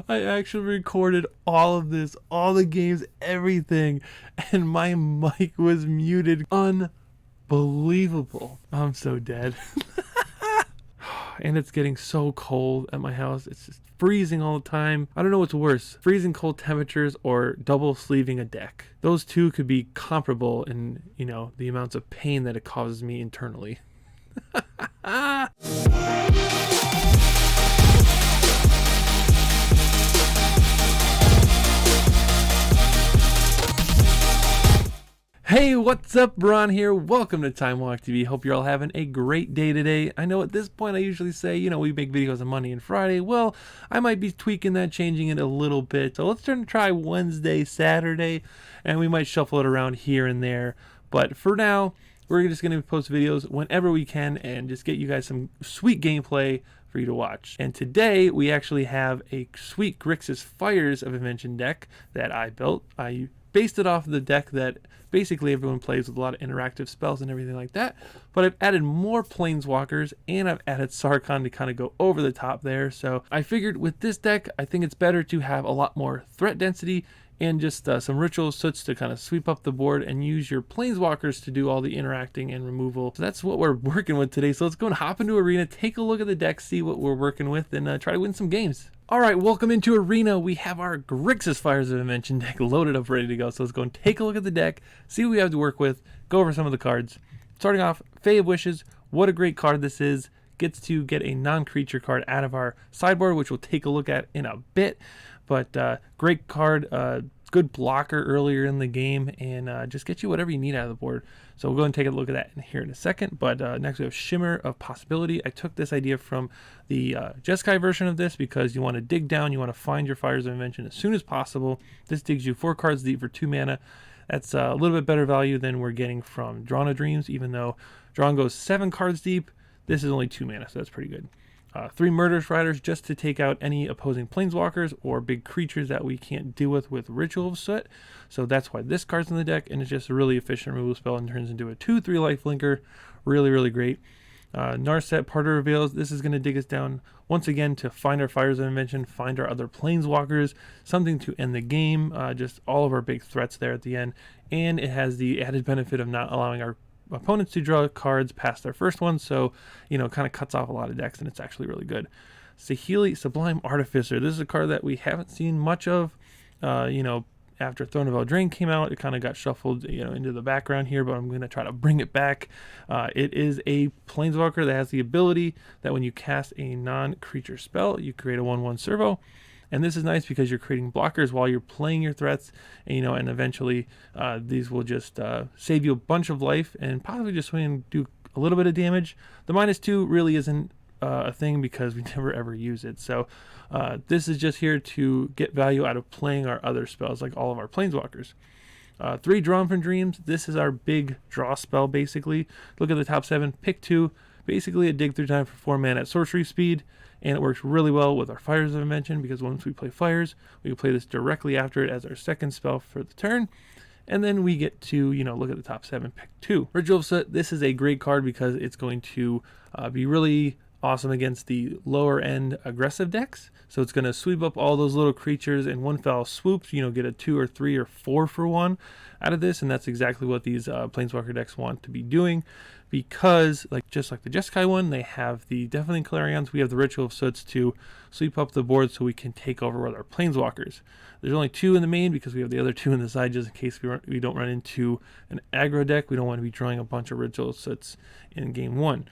I actually recorded all of this, all the games, everything, and my mic was muted. Unbelievable. I'm so dead. And it's getting so cold at my house. It's just freezing all the time. I don't know what's worse, freezing cold temperatures or double sleeving a deck. Those two could be comparable in, the amounts of pain that it causes me internally. Hey, what's up? Ron here. Welcome to TimeWalkTV. Hope you're all having a great day today. I know at this point I usually say, we make videos on Monday and Friday. Well, I might be tweaking that, changing it a little bit. So let's try Wednesday, Saturday, and we might shuffle it around here and there. But for now, we're just going to post videos whenever we can and just get you guys some sweet gameplay for you to watch. And today we actually have a sweet Grixis Fires of Invention deck that I built. I based it off of the deck that basically everyone plays with a lot of interactive spells and everything like that, but I've added more planeswalkers and I've added Sarkhan to kind of go over the top there. So I figured with this deck, I think it's better to have a lot more threat density and just some ritual soots to kind of sweep up the board and use your planeswalkers to do all the interacting and removal. So that's what we're working with today. So let's go and hop into Arena, take a look at the deck, see what we're working with, and try to win some games. All right, welcome into Arena. We have our Grixis Fires of Invention deck loaded up, ready to go. So let's go and take a look at the deck, see what we have to work with, go over some of the cards. Starting off, Fae of Wishes. What a great card this is. Gets to get a non-creature card out of our sideboard, which we'll take a look at in a bit. But great card, good blocker earlier in the game, and just get you whatever you need out of the board. So we'll go and take a look at that here in a second. But next we have Shimmer of Possibility. I took this idea from the Jeskai version of this because you want to dig down, you want to find your Fires of Invention as soon as possible. This digs you 4 cards deep for 2 mana. That's a little bit better value than we're getting from Drawn of Dreams, even though Drawn goes 7 cards deep. This is only 2 mana, so that's pretty good. 3 Murderous Riders just to take out any opposing planeswalkers or big creatures that we can't deal with Ritual of Soot. So that's why this card's in the deck, and it's just a really efficient removal spell and turns into a 2/3 lifelinker. Really, really great. Narset, Part of Reveals. This is going to dig us down once again to find our Fires of Invention, find our other planeswalkers, something to end the game, just all of our big threats there at the end. And it has the added benefit of not allowing our opponents to draw cards past their first one, so kind of cuts off a lot of decks, and it's actually really good. Saheeli, Sublime Artificer. This is a card that we haven't seen much of. After Throne of Eldraine came out, it kind of got shuffled into the background here, but I'm going to try to bring it back. It is a planeswalker that has the ability that when you cast a non-creature spell, you create a 1/1 servo. And this is nice because you're creating blockers while you're playing your threats, and eventually these will just save you a bunch of life and possibly just do a little bit of damage. The -2 really isn't a thing because we never ever use it. So this is just here to get value out of playing our other spells, like all of our planeswalkers. 3 Drawn from Dreams. This is our big draw spell, basically. Look at the top 7, pick 2. Basically a dig through time for 4 mana at sorcery speed, and it works really well with our Fires of Invention because once we play Fires, we can play this directly after it as our second spell for the turn. And then we get to, look at the top 7, pick 2. Ritual of Soot. This is a great card because it's going to be really awesome against the lower end aggressive decks. So it's going to sweep up all those little creatures in one fell swoop, get a 2 or 3 or 4 for 1 out of this, and that's exactly what these planeswalker decks want to be doing, because just like the Jeskai one, they have the Deafening Clarions. We have the Ritual of Soots to sweep up the board so we can take over with our planeswalkers. There's only 2 in the main because we have the other 2 in the side just in case we don't run into an aggro deck. We don't want to be drawing a bunch of Ritual of Soots in game 1.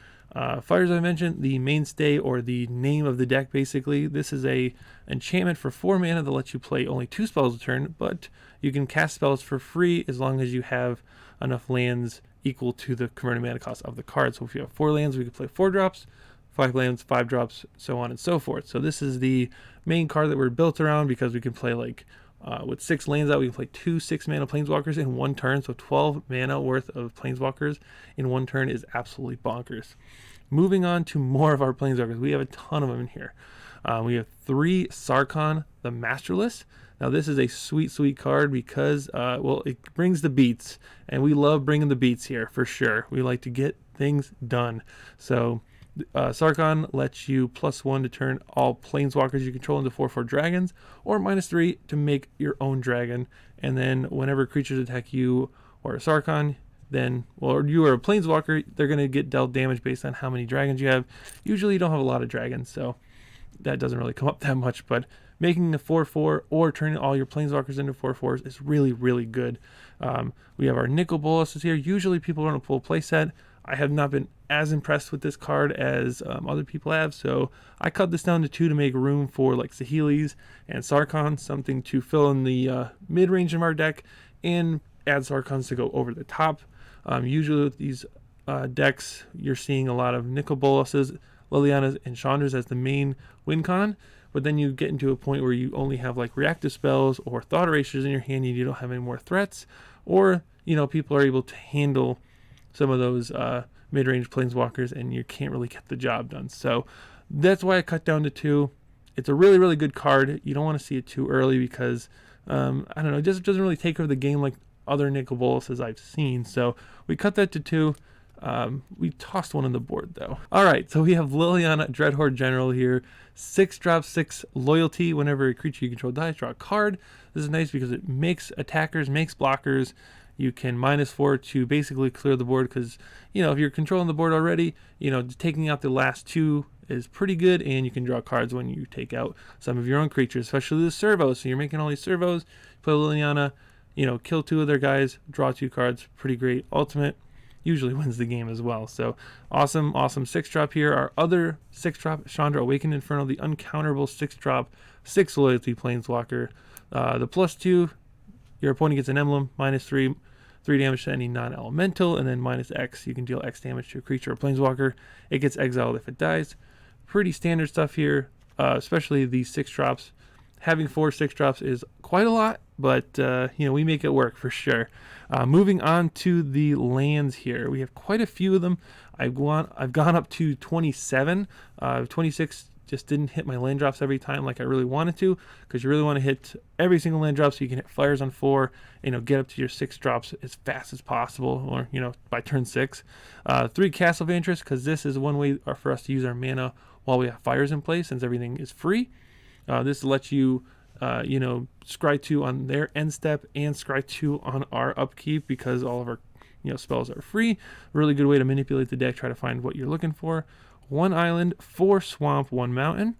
Fires, I mentioned, the mainstay or the name of the deck, basically. This is a enchantment for 4 mana that lets you play only 2 spells a turn, but you can cast spells for free as long as you have enough lands equal to the converted mana cost of the card. So if you have 4 lands, we can play 4 drops, 5 lands, 5 drops, so on and so forth. So this is the main card that we're built around because we can play with 6 lands out, we can play 2 6-mana planeswalkers in 1 turn. So 12 mana worth of planeswalkers in 1 turn is absolutely bonkers. Moving on to more of our planeswalkers. We have a ton of them in here. We have 3 Sarkhan, the Masterless. Now this is a sweet, sweet card because, it brings the beats. And we love bringing the beats here, for sure. We like to get things done. So Sarkhan lets you +1 to turn all planeswalkers you control into 4/4 dragons, or -3 to make your own dragon. And then whenever creatures attack you or a Sarkhan, then, well, you are a planeswalker, they're going to get dealt damage based on how many dragons you have. Usually you don't have a lot of dragons, so that doesn't really come up that much, but making a 4/4 or turning all your planeswalkers into 4/4s is really, really good. We have our Nicol Bolas here. Usually people run a full playset. I have not been as impressed with this card as other people have, so I cut this down to 2 to make room for like Saheeli's and Sarkhan, something to fill in the mid-range of our deck and add Sarkhans to go over the top. Usually with these decks, you're seeing a lot of Nicol Bolas's, Liliana's, and Chandra's as the main win con, but then you get into a point where you only have like reactive spells or thought erasures in your hand and you don't have any more threats, or people are able to handle some of those mid-range planeswalkers and you can't really get the job done. So that's why I cut down to 2. It's a really, really good card. You don't want to see it too early because I don't know, it just doesn't really take over the game like other Nicol Bolas's I've seen. So we cut that to 2. We tossed one on the board though. Alright, so we have Liliana, Dreadhorde General here. 6-drop 6 loyalty. Whenever a creature you control dies, draw a card. This is nice because it makes attackers, makes blockers. You can -4 to basically clear the board because, if you're controlling the board already, taking out the last 2 is pretty good, and you can draw cards when you take out some of your own creatures, especially the servos. So you're making all these servos, play Liliana, kill 2 of their guys, draw 2 cards. Pretty great. Ultimate usually wins the game as well. So awesome 6-drop here. Our other 6-drop, Chandra, Awakened Inferno, the uncounterable 6-drop 6 loyalty planeswalker. The +2, your opponent gets an emblem, -3 damage to any non-elemental, and then -X, you can deal X damage to a creature or planeswalker. It gets exiled if it dies. Pretty standard stuff here, especially these 6-drops. Having 4 6-drops is quite a lot, but we make it work for sure. Moving on to the lands here, we have quite a few of them. I've gone up to 27. 26 just didn't hit my land drops every time like I really wanted to, because you really want to hit every single land drop so you can hit fires on 4, get up to your 6 drops as fast as possible, or by turn 6. 3 Castle Vantress, because this is one way for us to use our mana while we have fires in place, since everything is free. This lets you scry 2 on their end step and scry 2 on our upkeep, because all of our spells are free. Really good way to manipulate the deck, try to find what you're looking for. 1 island, 4 swamp, 1 mountain.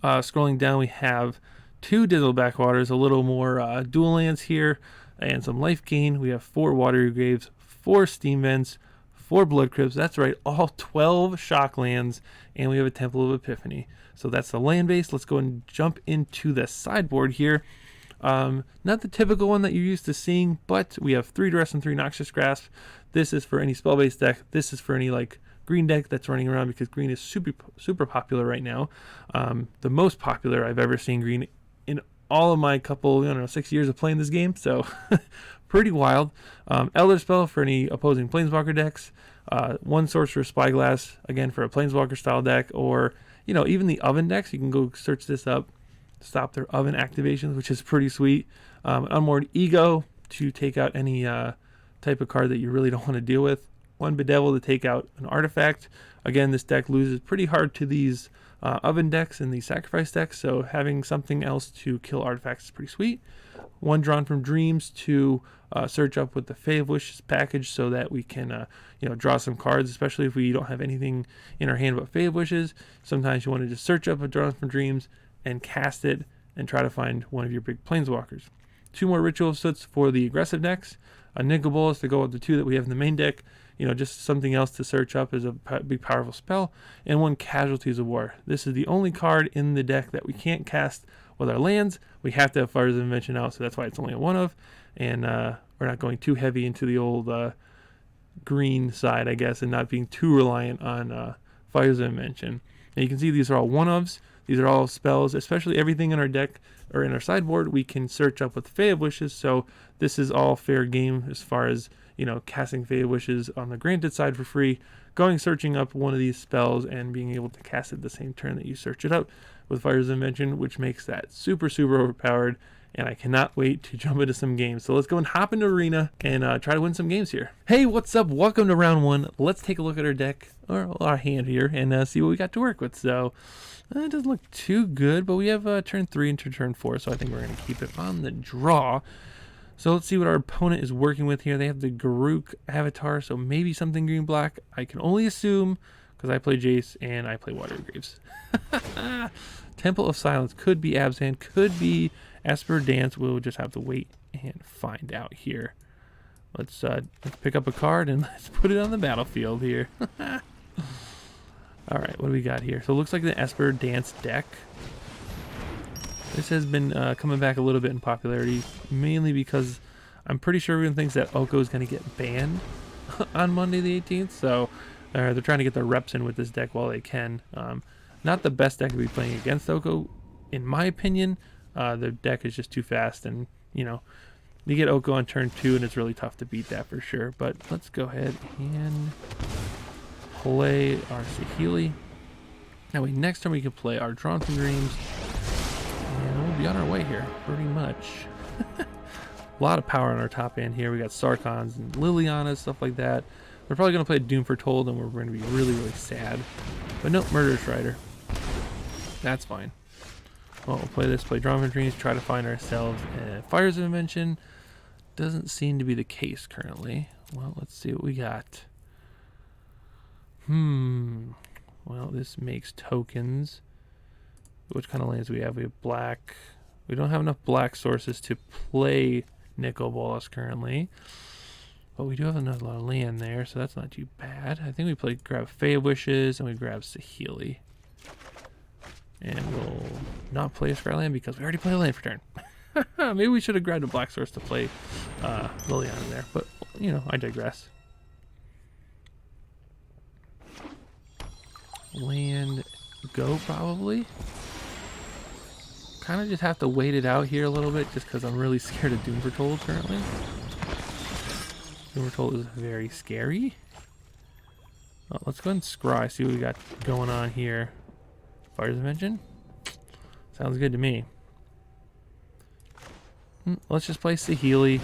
Scrolling down, we have 2 Dizzle Backwaters, a little more dual lands here, and some life gain. We have 4 Watery Graves, 4 Steam Vents, 4 Blood Crypts. That's right, all 12 shock lands, and we have a Temple of Epiphany. So that's the land base. Let's go and jump into the sideboard here. Not the typical one that you're used to seeing, but we have 3 Duress and 3 Noxious Grasp. This is for any spell-based deck. This is for any green deck that's running around, because green is super popular right now. The most popular I've ever seen green in all of my 6 years of playing this game, so pretty wild. Elder Spell for any opposing Planeswalker decks. 1 Sorcerer Spyglass, again for a Planeswalker style deck, or even the Oven decks. You can go search this up, stop their Oven activations, which is pretty sweet. Unmoored Ego to take out any type of card that you really don't want to deal with. 1 Bedevil to take out an artifact. Again, this deck loses pretty hard to these Oven decks and these Sacrifice decks, so having something else to kill artifacts is pretty sweet. 1 Drawn from Dreams to search up with the Fae of Wishes package, so that we can draw some cards, especially if we don't have anything in our hand but Fae of Wishes. Sometimes you want to just search up a Drawn from Dreams and cast it and try to find one of your big planeswalkers. 2 more Ritual of Soots for the aggressive decks. A Nicol Bolas to go with the 2 that we have in the main deck. Just something else to search up as a big powerful spell. And 1 Casualties of War. This is the only card in the deck that we can't cast with our lands. We have to have Fires of Invention out, so that's why it's only a 1 of. And we're not going too heavy into the old green side, I guess, and not being too reliant on Fires of Invention. And you can see these are all 1-ofs. These are all spells, especially everything in our deck or in our sideboard we can search up with Fae of Wishes, so this is all fair game as far as casting Fae of Wishes on the granted side for free, searching up one of these spells and being able to cast it the same turn that you search it up with Fires of Invention, which makes that super overpowered and I cannot wait to jump into some games. So let's go and hop into Arena and try to win some games here. Hey, what's up? Welcome to round one. Let's take a look at our deck, or our hand here, and see what we got to work with. So it doesn't look too good, but we have turn 3 into turn 4, so I think we're going to keep it on the draw. So let's see what our opponent is working with here. They have the Garuk avatar, so maybe something green-black. I can only assume, because I play Jace and I play Water Graves. Temple of Silence could be Abzan, could be Esper Dance. We'll just have to wait and find out here. Let's pick up a card and let's put it on the battlefield here. All right, what do we got here? So it looks like the Esper Dance deck. This has been coming back a little bit in popularity, mainly because I'm pretty sure everyone thinks that Oko is going to get banned on Monday the 18th. So they're trying to get their reps in with this deck while they can. Not the best deck to be playing against Oko, in my opinion. The deck is just too fast, and you get Oko on turn 2, and it's really tough to beat that for sure. But let's go ahead and play our Saheeli. That way, next time we can play our Drawn from Dreams. And we'll be on our way here, pretty much. A lot of power on our top end here. We got Sarkhans and Lilianas, stuff like that. We're probably going to play Doom Foretold, and we're going to be really, really sad. But no, Murderous Rider. That's fine. Well, we'll play this, play Drawn from Dreams, try to find ourselves Fires of Invention. Doesn't seem to be the case currently. Well, let's see what we got. Well, this makes tokens. Which kind of lands do we have? We have black. We don't have enough black sources to play Nicol Bolas currently. But we do have another lot of land there, so that's not too bad. I think we grab Fey Wishes and we grab Saheeli. And we'll not play a Skyland because we already played a land for turn. Maybe we should have grabbed a black source to play Liliana in there, but I digress. Land go probably. Kind of just have to wait it out here a little bit just because I'm really scared of Doom Foretold currently. Doom Foretold is very scary. Well, let's go ahead and scry, see what we got going on here. Fires of Invention? Sounds good to me. Let's just play Saheeli.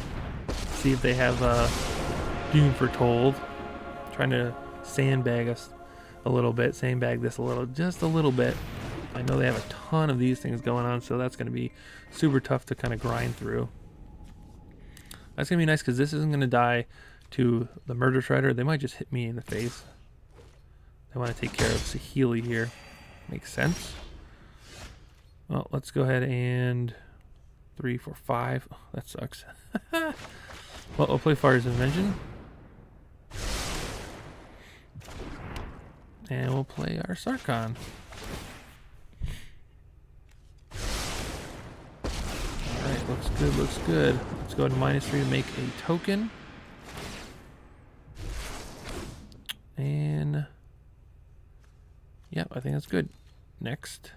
See if they have Doom Foretold. Trying to sandbag us a little bit. Sandbag this just a little bit. I know they have a ton of these things going on, so that's going to be super tough to kind of grind through. That's going to be nice because this isn't going to die to the Murderous Rider. They might just hit me in the face. They want to take care of Saheeli here. Makes sense. Well, let's go ahead and 3, 4, 5. Oh, that sucks. Well, we'll play Fires of Invention. And we'll play our Sarkhan. Alright, looks good, looks good. Let's go ahead and -3 to make a token. And yep, I think that's good. Next.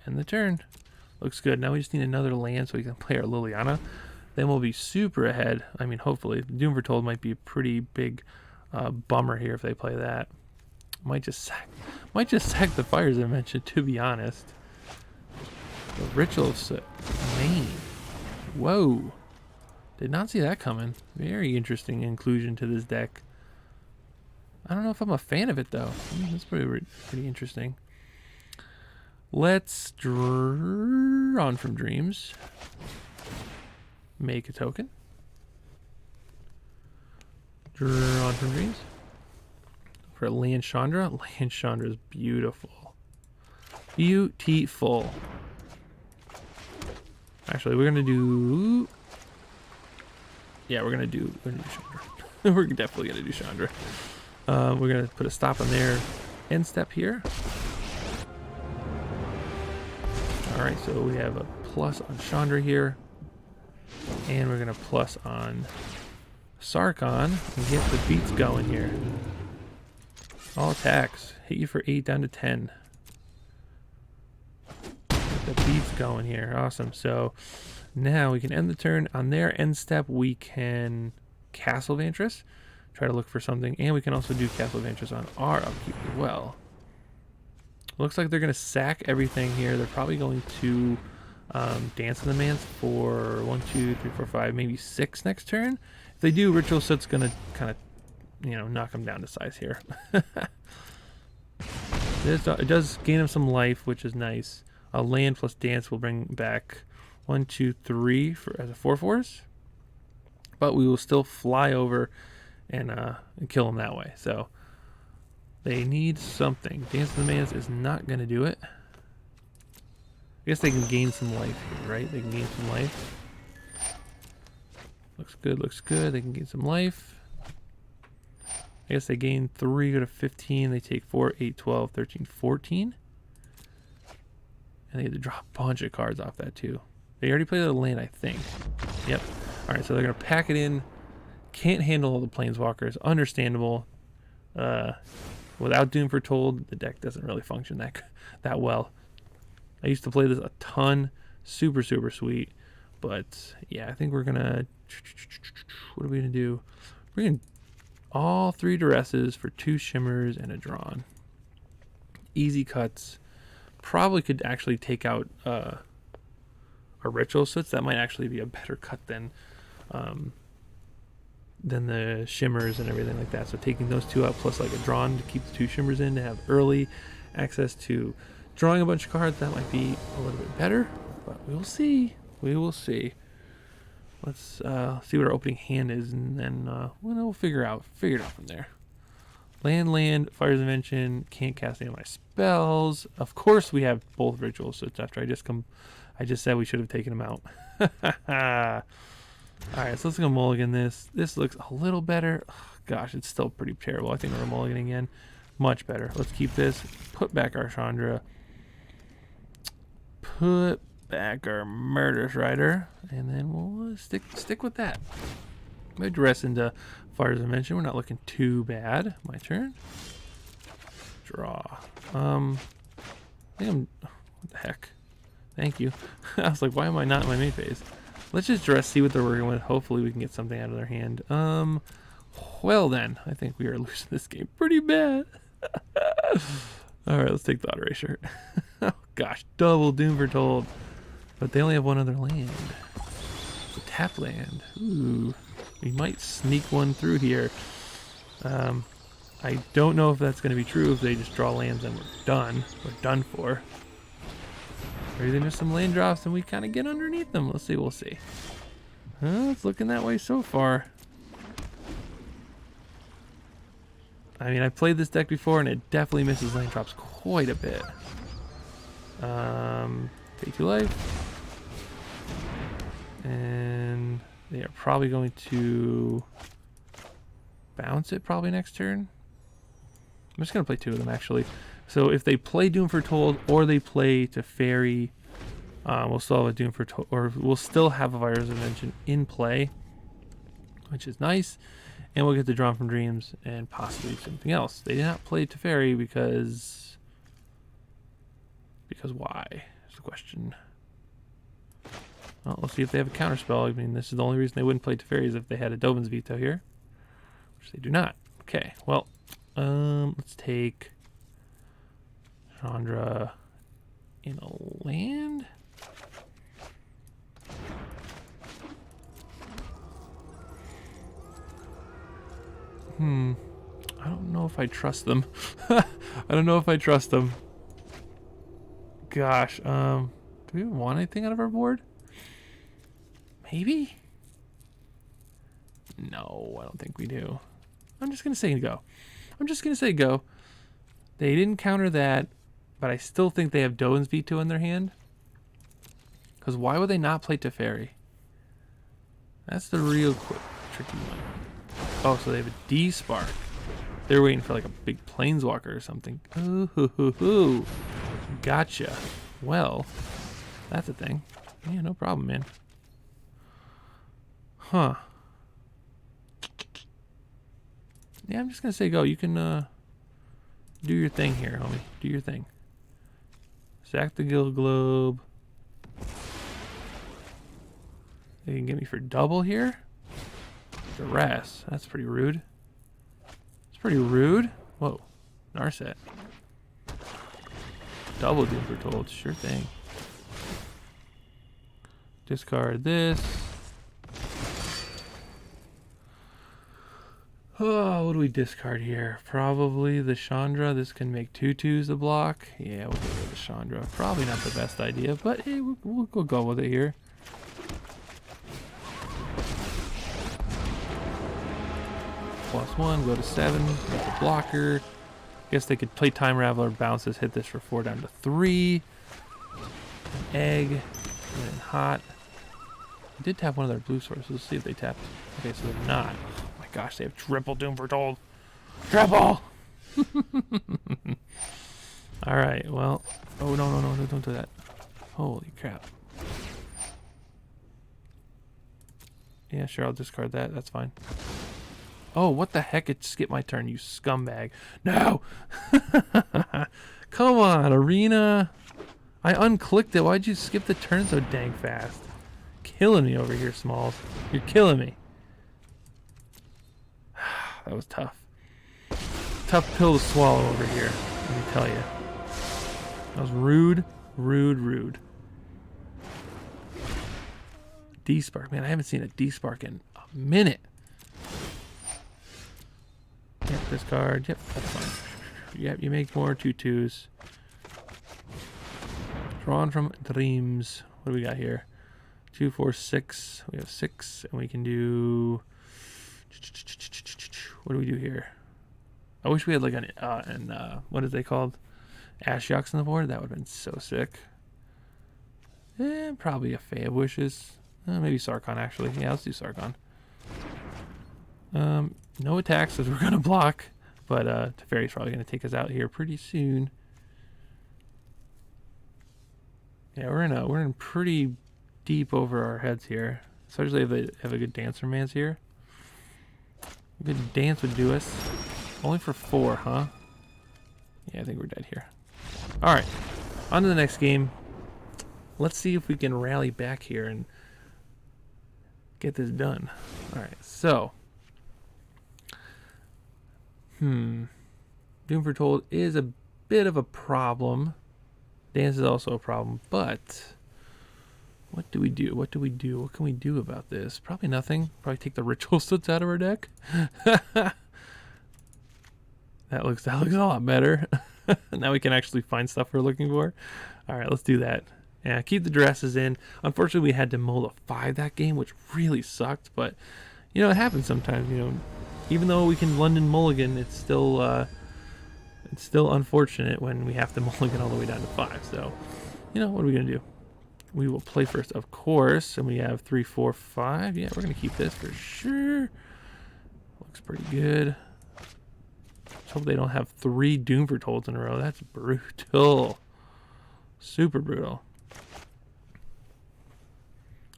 End the turn. Looks good. Now we just need another land so we can play our Liliana. Then we'll be super ahead. I mean, hopefully. Doom Foretold might be a pretty big bummer here if they play that. Might just sack the Fires I mentioned, to be honest. The Ritual of Maine. Whoa. Did not see that coming. Very interesting inclusion to this deck. I don't know if I'm a fan of it, though. That's pretty interesting. Let's Drawn from Dreams. Make a token. Drawn from Dreams. For land Chandra. Land Chandra is beautiful. Beautiful. Actually, we're going to do... Yeah, we're going to do Chandra. We're definitely going to do Chandra. We're going to put a stop on their end step here. Alright, so we have a plus on Chandra here. And we're going to plus on Sarkhan and get the beats going here. All attacks. Hit you for 8 down to 10. Get the beats going here. Awesome. So now we can end the turn. On their end step, we can Castle Vantress. Try to look for something. And we can also do Castle Vantress on our upkeep as well. Looks like they're going to sack everything here. They're probably going to Dance of the Manse for 1, 2, 3, 4, 5, maybe 6 next turn. If they do, Ritual Soot's gonna kind of, you know, knock them down to size here. It does gain them some life, which is nice. A land plus dance will bring back 1, 2, 3 for as a 4/4s, but we will still fly over and kill them that way. So they need something. Dance of the Manse is not gonna do it. I guess they can gain some life here, right? They can gain some life. Looks good, looks good. They can gain some life. I guess they gain 3, go to 15. They take 4, 8, 12, 13, 14. And they get to draw a bunch of cards off that too. They already played a land, I think. Yep. All right, so they're going to pack it in. Can't handle all the Planeswalkers. Understandable. Without Doom Foretold, the deck doesn't really function that well. I used to play this a ton. Super, super sweet. But yeah, I think we're going to... What are we going to do? We're going to all 3 duresses for 2 shimmers and a drawn. Easy cuts. Probably could actually take out a ritual Soot. That might actually be a better cut than the shimmers and everything like that. So taking those 2 out plus like a drawn to keep the 2 shimmers in to have early access to drawing a bunch of cards, that might be a little bit better. But we'll see. We will see. Let's see what our opening hand is, and then we'll figure it out from there. Land, Fires of Invention. Can't cast any of my spells. Of course, we have both ritual Soots after I just said we should have taken them out. All right, so let's go mulligan this. This looks a little better. Oh, gosh, it's still pretty terrible. I think we're mulliganing again. Much better. Let's keep this. Put back our Chandra. Put back our Murderous Rider, and then we'll stick with that. I'm going to dress into Fires of Invention. We're not looking too bad. My turn. Draw. I think I'm... What the heck? Thank you. I was like, why am I not in my main phase? Let's just dress, see what they're working with. Hopefully we can get something out of their hand. Well then, I think we are losing this game pretty bad. All right, let's take the auto erasure. Oh gosh, double Doom Foretold. But they only have 1 other land. It's a tap land. Ooh, we might sneak one through here. I don't know if that's going to be true if they just draw lands and we're done. We're done for. Or even just some land drops and we kind of get underneath them. Let's see, we'll see. It's looking that way so far. I mean, I've played this deck before and it definitely misses land drops quite a bit. Pay 2 life. And they are probably going to bounce it probably next turn. I'm just going to play 2 of them actually. So if they play Doom Foretold or they play Teferi, we'll still have a Doom Foretold, or we'll still have a Fires of Invention in play, which is nice. And we'll get the Drawn from Dreams and possibly something else. They did not play Teferi because why? Is the question. Well, let's see if they have a counterspell. I mean, this is the only reason they wouldn't play Teferi is if they had a Dovin's Veto here, which they do not. Okay, well, let's take Chandra in a land. I don't know if I trust them. I don't know if I trust them. Gosh, do we even want anything out of our board? Maybe? No, I don't think we do. I'm just going to say go. I'm just going to say go. They didn't counter that, but I still think they have Dovin's Veto in their hand. Because why would they not play Teferi? That's the real tricky one. Oh, so they have a D-Spark. They're waiting for like a big Planeswalker or something. Ooh. Gotcha. Well, that's a thing. Yeah, no problem, man. Huh. Yeah, I'm just going to say go. You can do your thing here, homie. Do your thing. Sack the Guild Globe. They can get me for double here. Duress. That's pretty rude. It's pretty rude. Whoa. Narset. Double Doom Foretold. Sure thing. Discard this. Oh, what do we discard here? Probably the Chandra. This can make 2/2s to block. Yeah, we'll get rid of the Chandra. Probably not the best idea, but hey, we'll go with it here. +1, go to 7, make a blocker. Guess they could play Time Raveler, bounce this, hit this for 4 down to 3. An egg, and then hot. I did tap one of their blue sources. Let's see if they tapped. Okay, so they're not. Oh my gosh, they have triple Doom Foretold. Triple! Alright, well. Oh, no, don't do that. Holy crap. Yeah, sure, I'll discard that. That's fine. Oh, what the heck? It skipped my turn, you scumbag. No! Come on, Arena. I unclicked it. Why'd you skip the turn so dang fast? Killing me over here, Smalls. You're killing me. That was tough. Tough pill to swallow over here, let me tell you. That was rude. D-Spark. Man, I haven't seen a D-Spark in a minute. Yep, discard. Yep, that's fine. Yep, you make more 2/2s. Drawn from Dreams. What do we got here? 2, 4, 6. We have 6, and we can do. What do we do here? I wish we had like what is they called? Ashiok's on the board. That would have been so sick. Probably a Fae of Wishes. Maybe Sarkhan actually. Yeah, let's do Sarkhan. No attacks because we're gonna block, but Teferi's probably gonna take us out here pretty soon. Yeah, we're in pretty deep over our heads here, especially if they have a good Dancer Man's here. A good dance would do us. Only for 4, huh? Yeah, I think we're dead here. All right, on to the next game. Let's see if we can rally back here and get this done. All right, so. Doom Foretold is a bit of a problem. Dance is also a problem, but what do we do? What can we do about this? Probably nothing. Probably take the Ritual Stoots out of our deck. That looks a lot better. Now we can actually find stuff we're looking for. All right, let's do that. Yeah, keep the dresses in. Unfortunately, we had to mull a 5 that game, which really sucked. But you know, it happens sometimes. You know, even though we can London mulligan, it's still unfortunate when we have to mulligan all the way down to 5. So, you know, what are we gonna do? We will play first, of course, and we have 3, 4, 5. Yeah, we're gonna keep this for sure. Looks pretty good. Let's hope they don't have 3 Doom Foretolds in a row. That's brutal. Super brutal.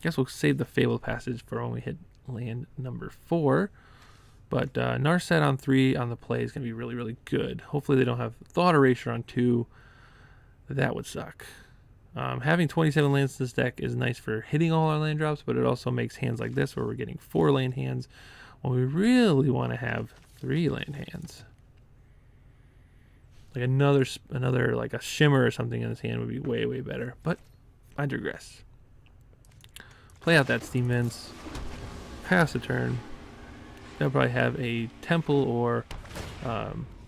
Guess we'll save the Fabled Passage for when we hit land number 4. But Narset on 3 on the play is going to be really, really good. Hopefully they don't have Thought Erasure on 2. That would suck. Having 27 lands in this deck is nice for hitting all our land drops, but it also makes hands like this where we're getting 4 land hands when we really want to have 3 land hands. Like another like a Shimmer or something in his hand would be way, way better. But I digress. Play out that Steam Mints. Pass a turn. They'll probably have a Temple or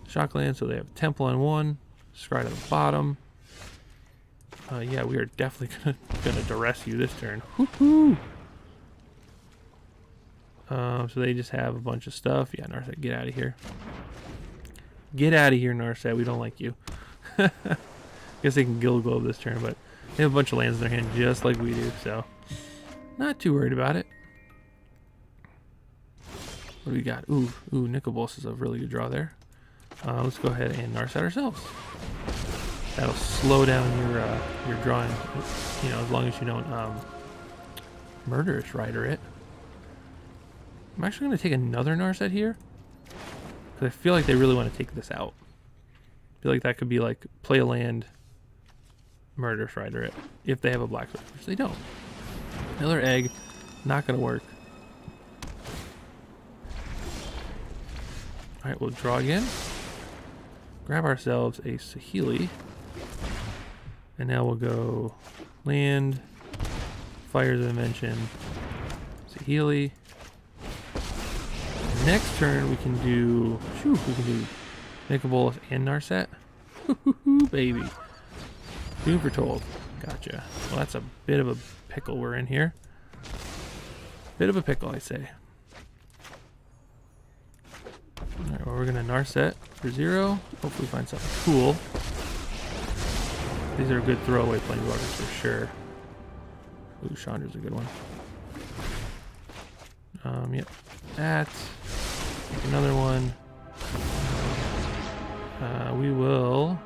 Shockland, so they have Temple on 1, Scry on the bottom. Yeah, we are definitely gonna duress you this turn. Woohoo! So they just have a bunch of stuff. Yeah, Narset, get out of here. Get out of here, Narset. We don't like you. Guess they can Guild Globe this turn, but they have a bunch of lands in their hand just like we do, so not too worried about it. What do we got? Ooh, Nicol is a really good draw there. Let's go ahead and Narset ourselves. That'll slow down your drawing, you know, as long as you don't Murderous Rider it. I'm actually going to take another Narset here, because I feel like they really want to take this out. I feel like that could be like play a land, Murderous Rider it, if they have a black sword, which they don't. Another egg, not going to work. Alright, we'll draw again. Grab ourselves a Saheeli. And now we'll go land, Fires of Invention, Saheeli. Next turn we can do, Nicol and Narset. Baby. Doom Foretold. Gotcha. Well, that's a bit of a pickle we're in here. Bit of a pickle, I say. Alright, well, we're gonna Narset for 0. Hopefully find something cool. These are good throwaway planeswalkers for sure. Ooh, Chandra's a good one. Yep. That. Make another one. We will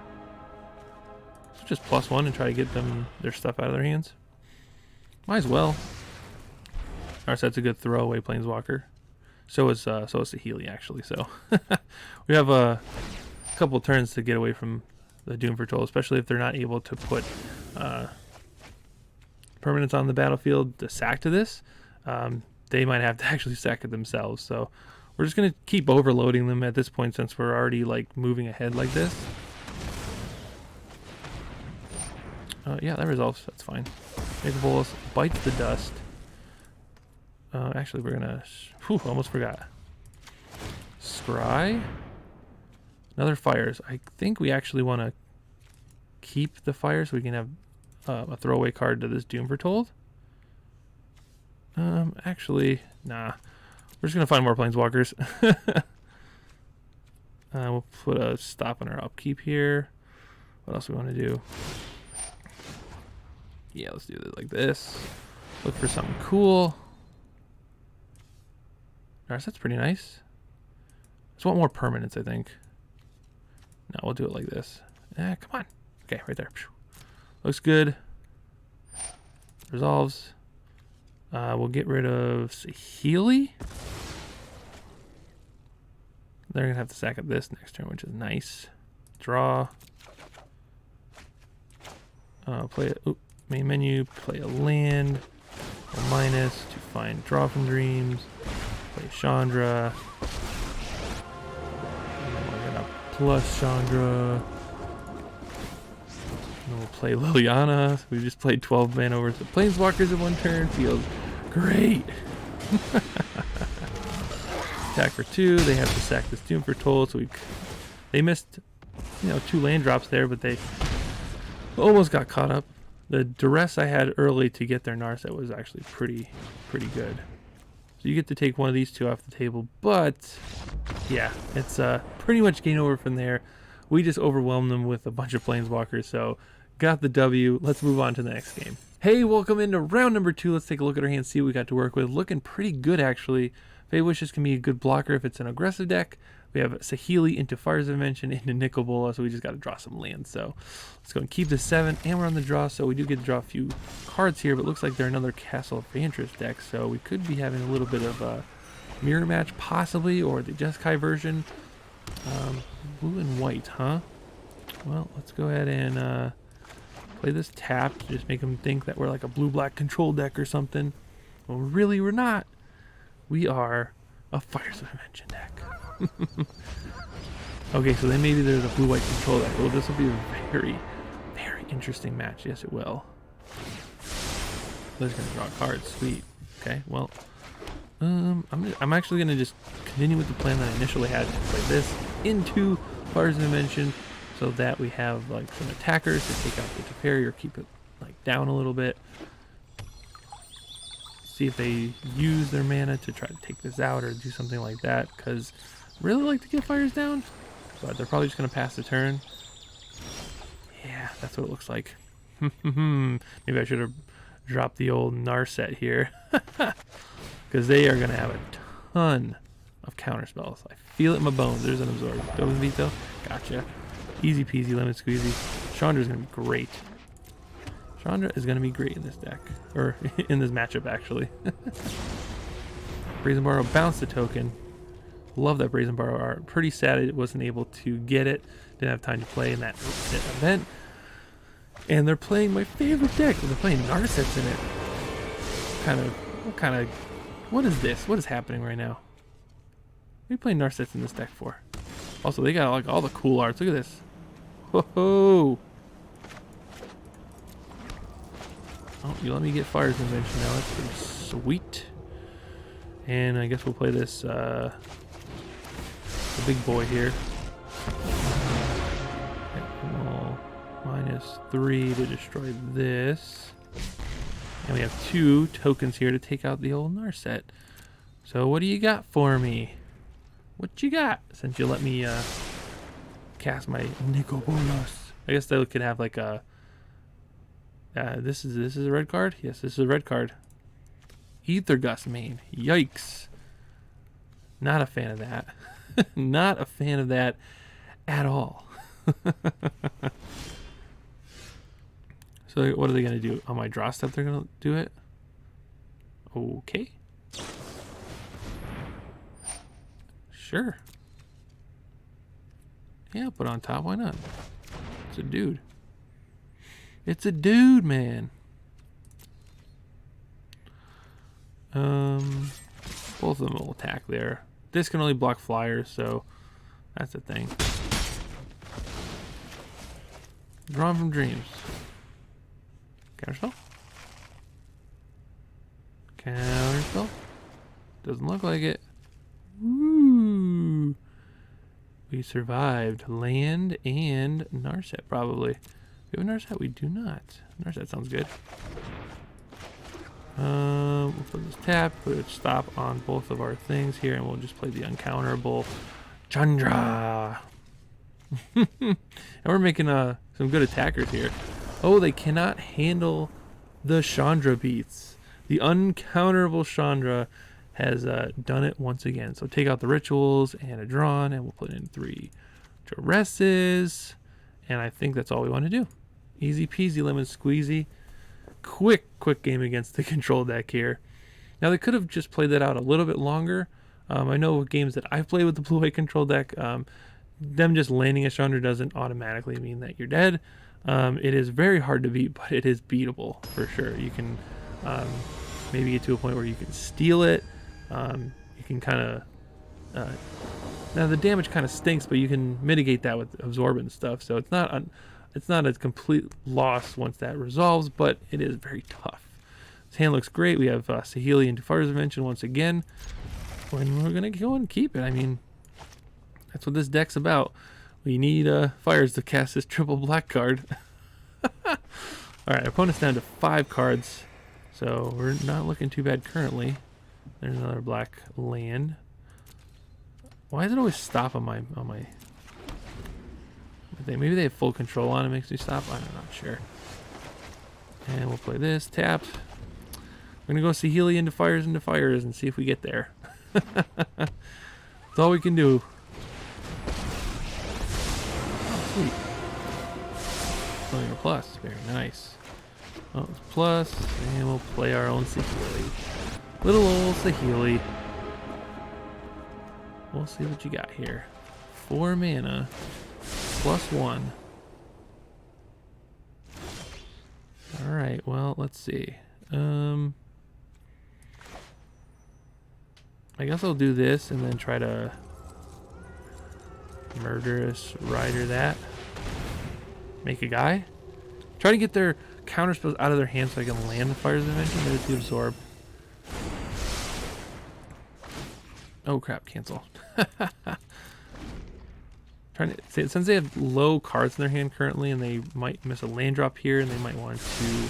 just +1 and try to get them their stuff out of their hands. Might as well. Narset's a good throwaway planeswalker. So is Saheeli actually. So we have a couple turns to get away from the Doom Foretold, especially if they're not able to put permanents on the battlefield to sack to this. They might have to actually sack it themselves. So we're just gonna keep overloading them at this point since we're already like moving ahead like this. Yeah, that resolves. That's fine. Nicol bites the dust. Actually, we're gonna. Almost forgot. Scry. Another fires. I think we actually want to keep the fire so we can have a throwaway card to this Doom Foretold. Actually, nah. We're just gonna find more planeswalkers. We'll put a stop on our upkeep here. What else we want to do? Yeah, let's do it like this. Look for something cool. Alright, that's pretty nice. Just want more permanents, I think. No, we'll do it like this. Come on. Okay, right there. Looks good. Resolves. We'll get rid of Saheeli. They're going to have to sack up this next turn, which is nice. Draw. Play it. Main menu. Play a land. A minus to find Draw from Dreams. Play Chandra. We're gonna plus Chandra. And we'll play Liliana. We just played 12 mana over the Planeswalkers in one turn. Feels great. Attack for 2. They have to sack this Doom Foretold. So they missed, 2 land drops there, but they almost got caught up. The duress I had early to get their Narset was actually pretty good. So you get to take one of these 2 off the table, but yeah, it's pretty much game over from there. We just overwhelmed them with a bunch of planeswalkers, so got the W. Let's move on to the next game. Hey, welcome into round number 2. Let's take a look at our hand, see what we got to work with. Looking pretty good, actually. Fate Wishes can be a good blocker if it's an aggressive deck. We have Saheeli into Fires of Invention, into Nicol, so we just got to draw some lands. So let's go and keep the 7, and we're on the draw, so we do get to draw a few cards here, but it looks like they're another Castle of Vantress deck, so we could be having a little bit of a mirror match, possibly, or the Jeskai version. Blue and white, huh? Well, let's go ahead and play this tap, just make them think that we're like a blue-black control deck or something. Well, really, we're not. We are a Fires of Invention deck. Okay, so then maybe there's a blue-white control deck. Well, this will be a very, very interesting match. Yes, it will. They're just gonna draw cards. Sweet. Okay, well, I'm actually gonna just continue with the plan that I initially had to play this into Fires of Invention, so that we have like some attackers to take out the Teferi or keep it like down a little bit. See if they use their mana to try to take this out or do something like that, because I really like to get fires down, but they're probably just going to pass the turn. Yeah, that's what it looks like. Maybe I should have dropped the old Narset here, because they are going to have a ton of counter spells. I feel it in my bones. There's an Absorb. Double Veto. Gotcha. Easy peasy, lemon squeezy. Chandra's going to be great. Chandra is going to be great in this deck, or in this matchup, actually. Brazen Borrow, bounce the token. Love that Brazen Borrow art. Pretty sad it wasn't able to get it. Didn't have time to play in that event. And they're playing my favorite deck. They're playing Narsets in it. What is this? What is happening right now? What are you playing Narsets in this deck for? Also, they got like all the cool arts. Look at this. Whoa! Oh, you let me get Fires of Invention now. That's pretty sweet. And I guess we'll play this, the big boy here. Well, -3 to destroy this. And we have 2 tokens here to take out the old Narset. So what do you got for me? What you got? Since you let me cast my Nicobolas. I guess they could have like a... this is a red card? Yes, this is a red card. Ether Gust main. Yikes. Not a fan of that. Not a fan of that at all. So what are they going to do? On my draw step they're going to do it? Okay. Sure. Yeah, put on top. Why not? It's a dude. It's a dude, man. Both of them will attack there. This can only block flyers, so that's the thing. Drawn from Dreams. Counterspell? Counterspell? Doesn't look like it. Woo! We survived land and Narset, probably. We have a Narset? We do not. Narset sounds good. We'll put this tap, put a stop on both of our things here, and we'll just play the uncounterable Chandra. And we're making some good attackers here. Oh, they cannot handle the Chandra beats. The uncounterable Chandra has done it once again. So take out the rituals and a drawn, and we'll put in 3 Duresses. And I think that's all we want to do. Easy peasy lemon squeezy. Quick game against the control deck here. Now they could have just played that out a little bit longer. I know games that I've played with the blue-white control deck, them just landing a Chandra doesn't automatically mean that you're dead. It is very hard to beat, but it is beatable for sure. You can maybe get to a point where you can steal it. You can kind of now the damage kind of stinks, but you can mitigate that with absorbent stuff. So it's not a complete loss once that resolves, but it is very tough. This hand looks great. We have Saheeli into Fires of Invention once again. And we're going to go and keep it. I mean, that's what this deck's about. We need fires to cast this triple black card. Alright, opponent's down to 5 cards. So we're not looking too bad currently. There's another black land. Why does it always stop on my thing? Maybe they have full control on it, makes me stop. I'm not sure. And we'll play this, tapped. We're gonna go Saheeli into fires and see if we get there. That's all we can do. Oh, sweet. Playing a plus, very nice. Oh, it's plus, and we'll play our own Saheeli. Little old Saheeli. We'll see what you got here. 4 mana, +1. Alright, well, let's see. I guess I'll do this and then try to Murderous Rider that. Make a guy. Try to get their counter spells out of their hand so I can land the Fires of Invention. There's the absorb. Oh crap, cancel. Trying to, since they have low cards in their hand currently and they might miss a land drop here and they might want to,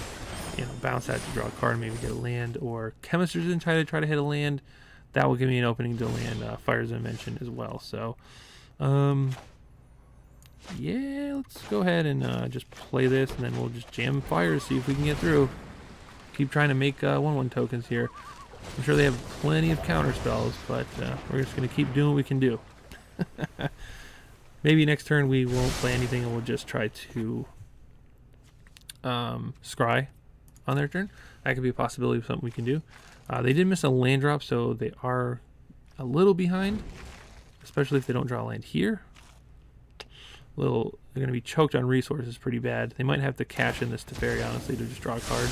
bounce that to draw a card and maybe get a land, or Chemisters and try to hit a land. That will give me an opening to land Fires of Invention as well. So, yeah, let's go ahead and just play this, and then we'll just jam fires, see if we can get through. Keep trying to make 1/1 tokens here. I'm sure they have plenty of counter spells, but we're just going to keep doing what we can do. Maybe next turn we won't play anything and we'll just try to scry on their turn. That could be a possibility of something we can do. They did miss a land drop, so they are a little behind, especially if they don't draw a land here. They're going to be choked on resources pretty bad. They might have to cash in this Teferi, honestly, to just draw a card.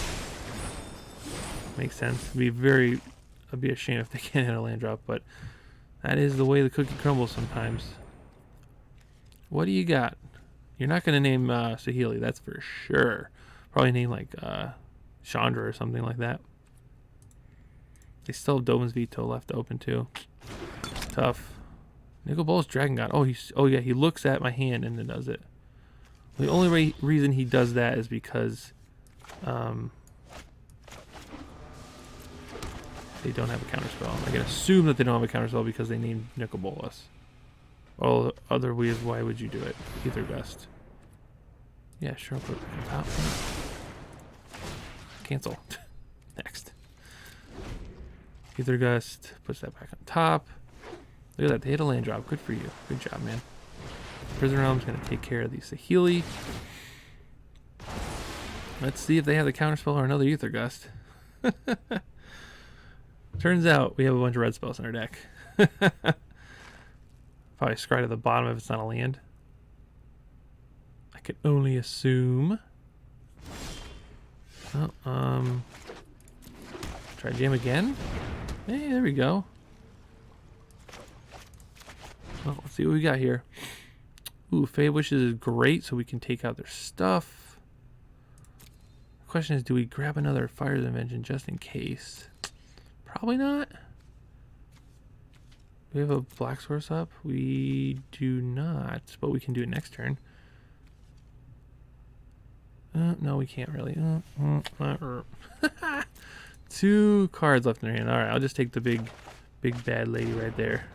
Makes sense. It'd be a shame if they can't hit a land drop, but that is the way the cookie crumbles sometimes. What do you got? You're not going to name Saheeli, that's for sure. Probably name like Chandra or something like that. They still have Dovin's Veto left open too. Tough. Nicol Bolas Dragon God. Oh yeah, he looks at my hand and then does it. The only reason he does that is because they don't have a counterspell. I can assume that they don't have a counterspell because they named Nicol Bolas. Well, otherwise, why would you do it? Either Gust. Yeah, sure, I'll put it back on top. Cancel. Next. Ether Gust, puts that back on top. Look at that, they hit a land drop. Good for you. Good job, man. Prison Realm's going to take care of the Saheeli. Let's see if they have the counterspell or another Ether Gust. Turns out we have a bunch of red spells in our deck. Probably scry to the bottom if it's not a land. I could only assume. Oh, try jam again. Hey, there we go. Well, let's see what we got here. Ooh, Fey Wishes is great, so we can take out their stuff. The question is, do we grab another Fires of Invention just in case? Probably not. We have a black source up? We do not, but we can do it next turn. No, we can't really. 2 cards left in our hand. All right, I'll just take the big bad lady right there.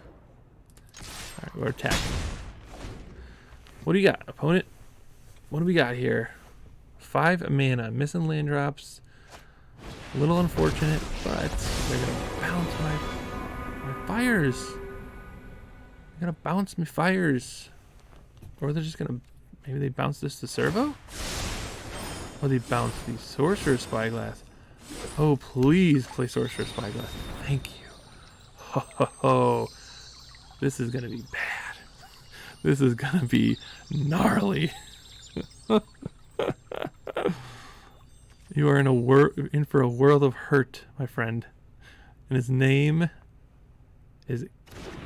All right, we're attacking. What do you got, opponent? What do we got here? 5 mana, missing land drops. A little unfortunate, but they're gonna bounce my fires. They're gonna bounce me fires, or they're just gonna maybe they bounce this to servo. Oh, they bounce the Sorcerer Spyglass. Oh, please play Sorcerer Spyglass. Thank you. Ho ho ho. This is gonna be bad. This is gonna be gnarly. You are in for a world of hurt, my friend. And his name is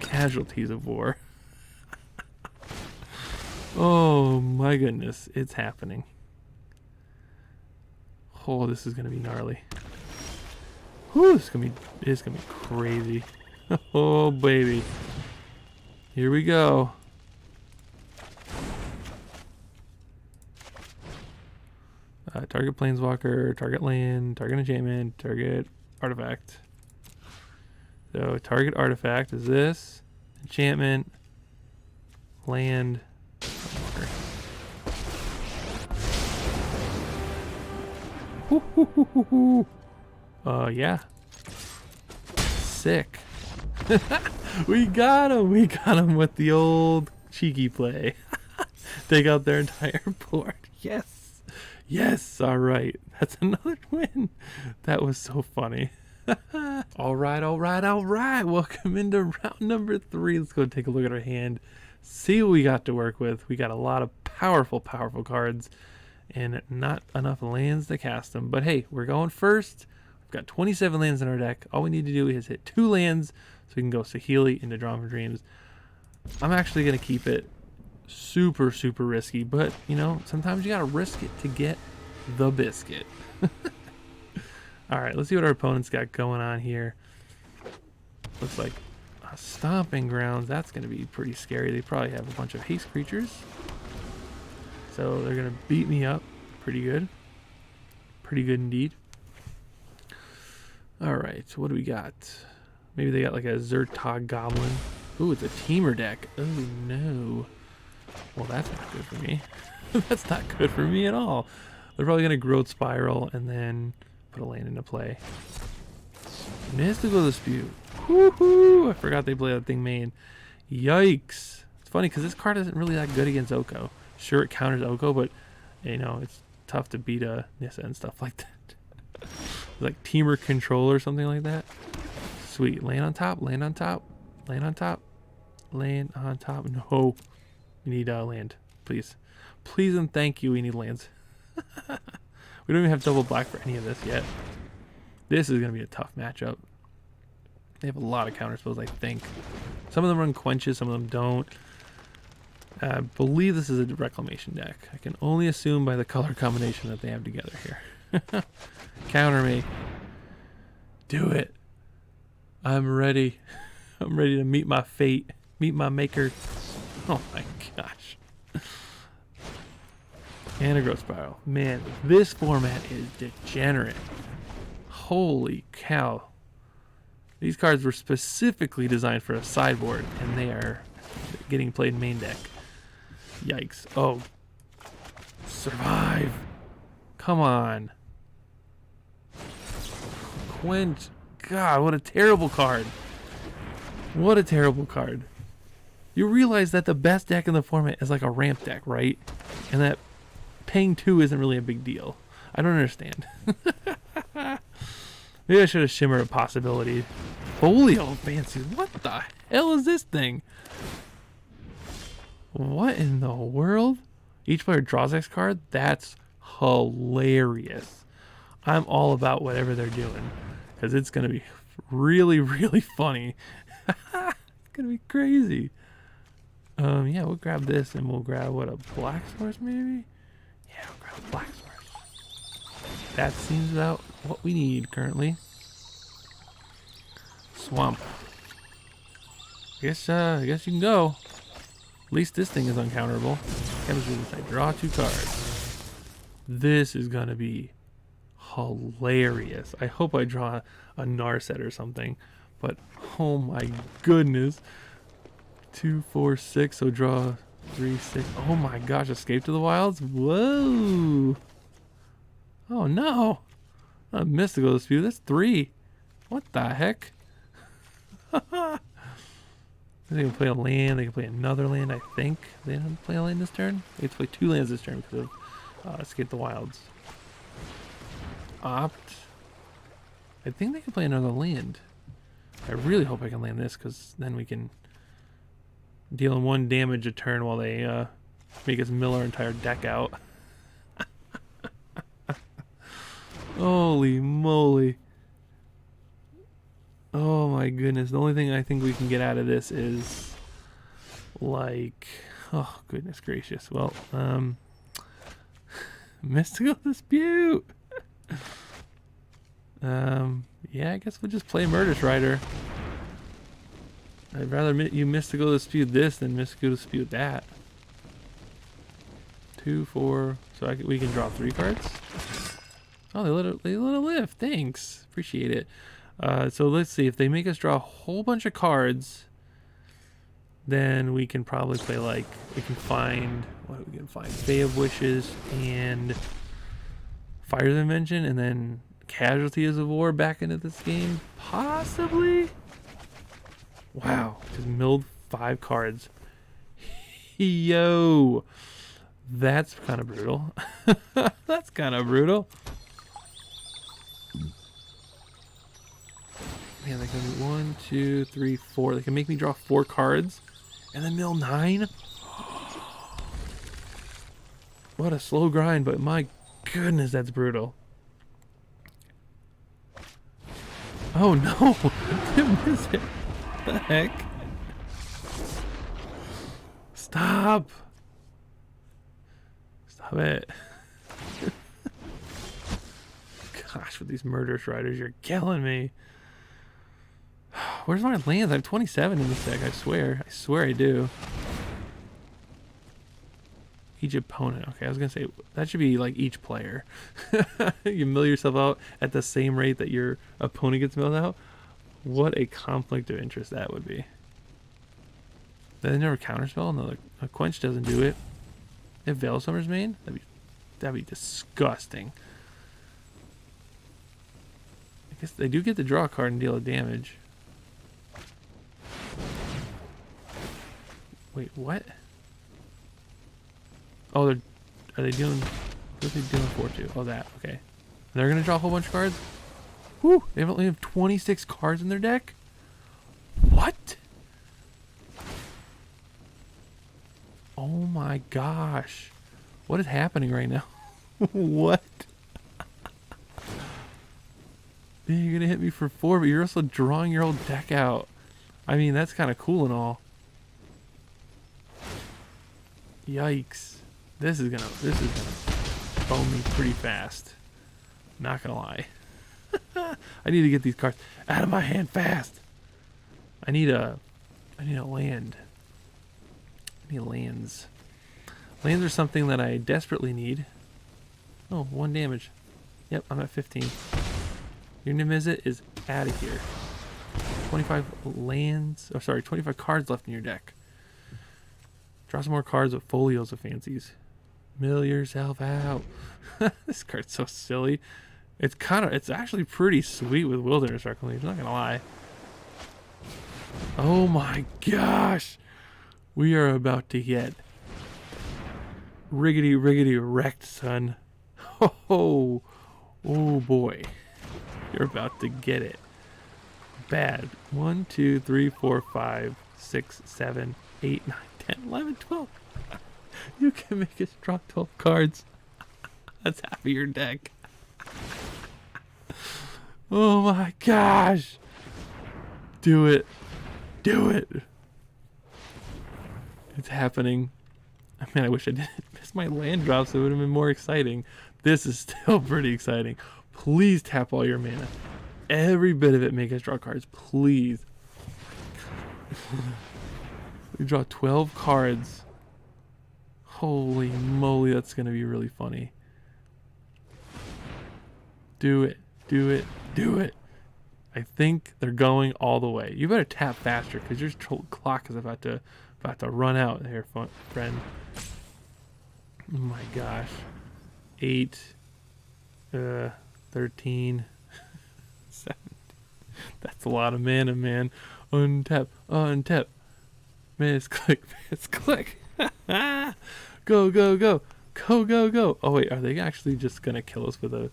Casualties of War. Oh my goodness, it's happening. Oh, this is gonna be gnarly. Whew, it's gonna be crazy. Oh baby. Here we go. Target Planeswalker, target land, target enchantment, target artifact. So target artifact is this. Enchantment, land, yeah. Sick. We got him with the old cheeky play. Take out their entire board. Yes. Yes, all right. That's another win. That was so funny. All right. Welcome into round number 3. Let's go take a look at our hand. See what we got to work with. We got a lot of powerful cards and not enough lands to cast them. But hey, we're going first. We've got 27 lands in our deck. All we need to do is hit 2 lands so we can go Saheeli into Drawn from Dreams. I'm actually going to keep it super risky, but you know, sometimes you got to risk it to get the biscuit. All right, let's see what our opponent's got going on here. Looks like a Stomping Grounds. That's going to be pretty scary. They probably have a bunch of haste creatures. So they're going to beat me up pretty good. Pretty good indeed. All right, so what do we got? Maybe they got like a Zertog Goblin. Ooh, it's a teamer deck. Oh no. Well, that's not good for me. That's not good for me at all. They're probably going to Growth Spiral and then put a land into play. Mystical Dispute. Woohoo! I forgot they play that thing main. Yikes. It's funny because this card isn't really that good against Oko. Sure, it counters Oko, but you know, it's tough to beat a Nissa and stuff like that. Like Teamer Control or something like that. Sweet. Land on top, land on top, land on top, land on top. No. We need land, please. Please and thank you, we need lands. We don't even have double black for any of this yet. This is going to be a tough matchup. They have a lot of counter spells, I think. Some of them run quenches, some of them don't. I believe this is a Reclamation deck. I can only assume by the color combination that they have together here. Counter me. Do it. I'm ready. I'm ready to meet my fate. Meet my maker. Oh my gosh. And a growth spiral. Man, this format is degenerate. Holy cow. These cards were specifically designed for a sideboard, and they are getting played main deck. Yikes. Oh. Survive. Come on. Quench. God, what a terrible card. What a terrible card. You realize that the best deck in the format is like a ramp deck, right? And that paying 2 isn't really a big deal. I don't understand. Maybe I should have shimmered a possibility. Folio fancies. What the hell is this thing? What in the world? Each player draws X card? That's hilarious. I'm all about whatever they're doing, because it's going to be really, really funny. It's going to be crazy. Yeah, we'll grab this, and we'll grab, what, a black source maybe? Yeah, we'll grab a black source. That seems about what we need currently. Swamp. I guess you can go. At least this thing is uncounterable. I draw 2 cards. This is gonna be hilarious. I hope I draw a Narset or something. But oh my goodness. 2, 4, 6. So draw 3, 6. Oh my gosh! Escape to the Wilds. Whoa. Oh no. Not Mystical Dispute. That's 3. What the heck? They can play a land, they can play another land, I think. They didn't play a land this turn? They have to play 2 lands this turn because of Escape the Wilds. Opt. I think they can play another land. I really hope I can land this, because then we can deal in 1 damage a turn while they make us mill our entire deck out. Holy moly. Oh my goodness. The only thing I think we can get out of this is like, oh goodness gracious. Well, Mystical Dispute. Yeah, I guess we'll just play Murderous Rider. I'd rather you Mystical Dispute this than Mystical Dispute that. 2, 4. So we can draw 3 cards. Oh, they let it live. Thanks. Appreciate it. So let's see, if they make us draw a whole bunch of cards, then we can probably play, like, we can find Bay of Wishes and Fires of Invention, and then Casualties of War back into this game, possibly. Wow, just milled 5 cards. Yo, that's kind of brutal. That's kind of brutal. Man, they can do 1, 2, 3, 4. They can make me draw 4 cards and then mill 9. What a slow grind, but my goodness, that's brutal. Oh no! Didn't miss it. What the heck? Stop! Stop it. Gosh, with these Murderous Riders, you're killing me. Where's my lands? I have 27 in this deck, I swear. I swear I do. Each opponent. Okay, I was going to say, that should be like each player. You mill yourself out at the same rate that your opponent gets milled out. What a conflict of interest that would be. They never counterspell? No, a Quench doesn't do it. If Veil Summer's main? That'd be disgusting. I guess they do get to draw a card and deal a damage. Wait, what? Oh, are they doing? What are they doing for too? Oh, that. Okay. They're gonna draw a whole bunch of cards. Whoo! They only have 26 cards in their deck. What? Oh my gosh! What is happening right now? What? Man, you're gonna hit me for 4, but you're also drawing your whole deck out. I mean, that's kind of cool and all. Yikes. This is gonna bone me pretty fast. Not gonna lie. I need to get these cards out of my hand fast. I need a land. I need lands. Lands are something that I desperately need. Oh, 1 damage. Yep, I'm at 15. Your Nimizit is out of here. 25 lands, or sorry, 25 cards left in your deck. Draw some more cards with folios of fancies. Mill yourself out. This card's so silly. It's actually pretty sweet with Wilderness Reclamation, not gonna lie. Oh my gosh! We are about to get riggedy wrecked, son. Oh boy. You're about to get it. Bad. 1, 2, 3, 4, 5, 6, 7, 8, 9, 10, 11, 12. You can make us draw 12 cards. That's half of your deck. Oh my gosh. Do it. Do it. It's happening. I mean, I wish I didn't miss my land drops. It would have been more exciting. This is still pretty exciting. Please tap all your mana. Every bit of it, make us draw cards, please. We draw 12 cards. Holy moly, that's going to be really funny. Do it. Do it. Do it. I think they're going all the way. You better tap faster because your clock is about to run out here, friend. Oh my gosh. 8, 13, 7. That's a lot of mana, man. Untap, untap. Misclick, misclick. Go, go, go. Go, go, go. Oh wait, are they actually just gonna kill us with a...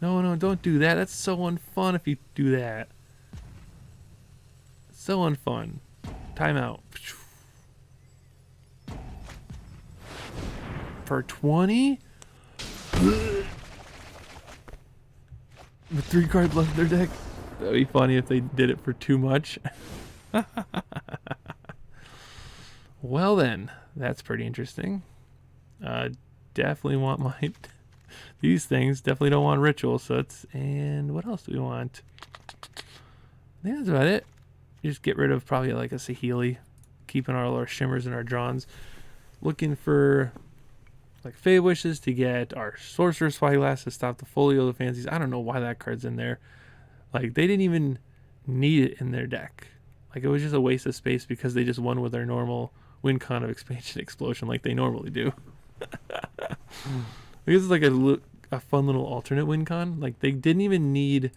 No, don't do that. That's so unfun if you do that. So unfun. Timeout. For 20? With 3 cards left in their deck? That'd be funny if they did it for too much. Well then, that's pretty interesting. Definitely want my... These things definitely don't want ritual, so it's... And what else do we want? I think that's about it. Just get rid of probably like a Saheeli. Keeping all our shimmers and our drawns. Looking for like Fey Wishes to get our Sorcerer's Spyglass to stop the Folio of the Fancies. I don't know why that card's in there. Like, they didn't even need it in their deck. Like, it was just a waste of space because they just won with their normal win con of Expansion Explosion like they normally do. Because it's like a fun little alternate win con. Like, they didn't even need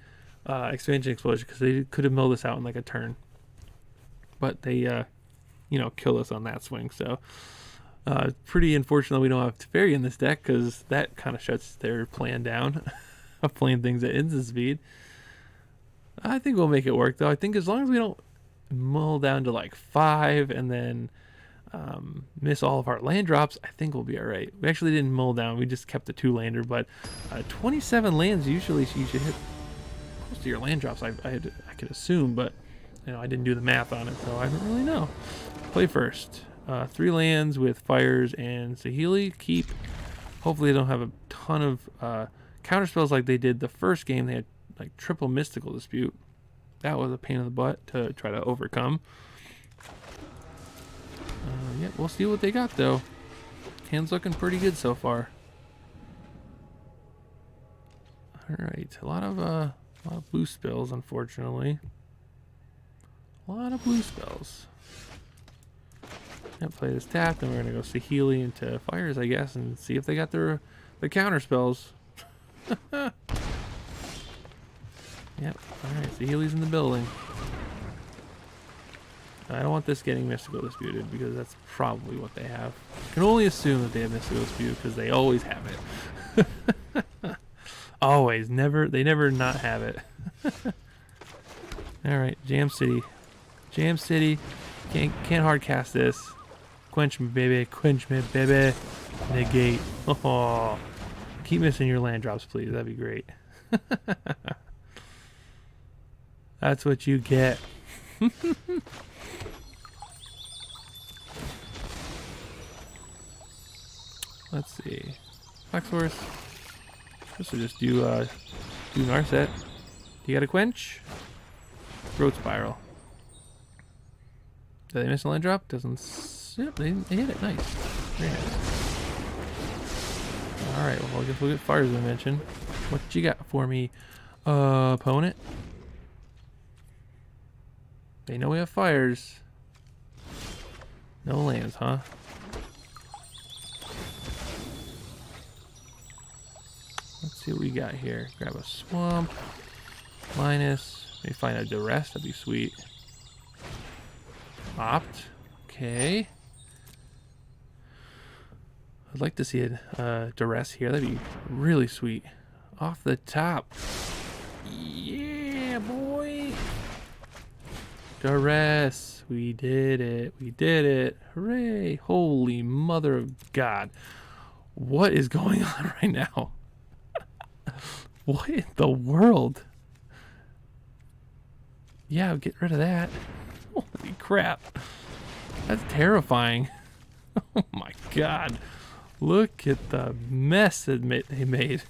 Expansion Explosion because they could have milled this out in like a turn. But they, kill us on that swing. So, pretty unfortunate we don't have Teferi in this deck because that kind of shuts their plan down of playing things at instant speed. I think we'll make it work, though. I think as long as we don't mull down to like 5 and then miss all of our land drops, I think we'll be all right. We actually didn't mull down. We just kept the 2-lander, but 27 lands, usually you should hit most of your land drops, I could assume, but I didn't do the math on it, so I don't really know. Play first. 3 lands with Fires and Saheeli. Keep. Hopefully they don't have a ton of counter spells like they did the first game. They had like triple Mystical Dispute. That was a pain in the butt to try to overcome. Yeah, we'll see what they got though. Hand's looking pretty good so far. All right, a lot of blue spells, unfortunately. A lot of blue spells. Yeah, play this tap, then we're gonna go Saheeli into Fires, I guess, and see if they got the counter spells. Yep. Alright, Saheeli's in the building. I don't want this getting Mystical Disputed because that's probably what they have. I can only assume that they have Mystical Dispute because they always have it. Always. They never not have it. Alright, Jam City. Jam City. Can't hard cast this. Quench me, baby. Quench me, baby. Negate. Oh. Keep missing your land drops, please. That'd be great. That's what you get. Let's see. Flex Force. So just do Narset. You got a quench? Growth Spiral. Did they miss a land drop? Yep, they hit it. Nice. Very nice. Alright, well, I guess we'll get Fires of Invention. What you got for me, opponent? They know we have fires. No lands, huh? Let's see what we got here. Grab a swamp. Minus. Maybe find a duress. That'd be sweet. Opt. Okay. I'd like to see a duress here. That'd be really sweet. Off the top. Yeah, boy. Duress. We did it. We did it. Hooray. Holy mother of God. What is going on right now? What in the world? Yeah, get rid of that. Holy crap. That's terrifying. Oh my God. Look at the mess that they made.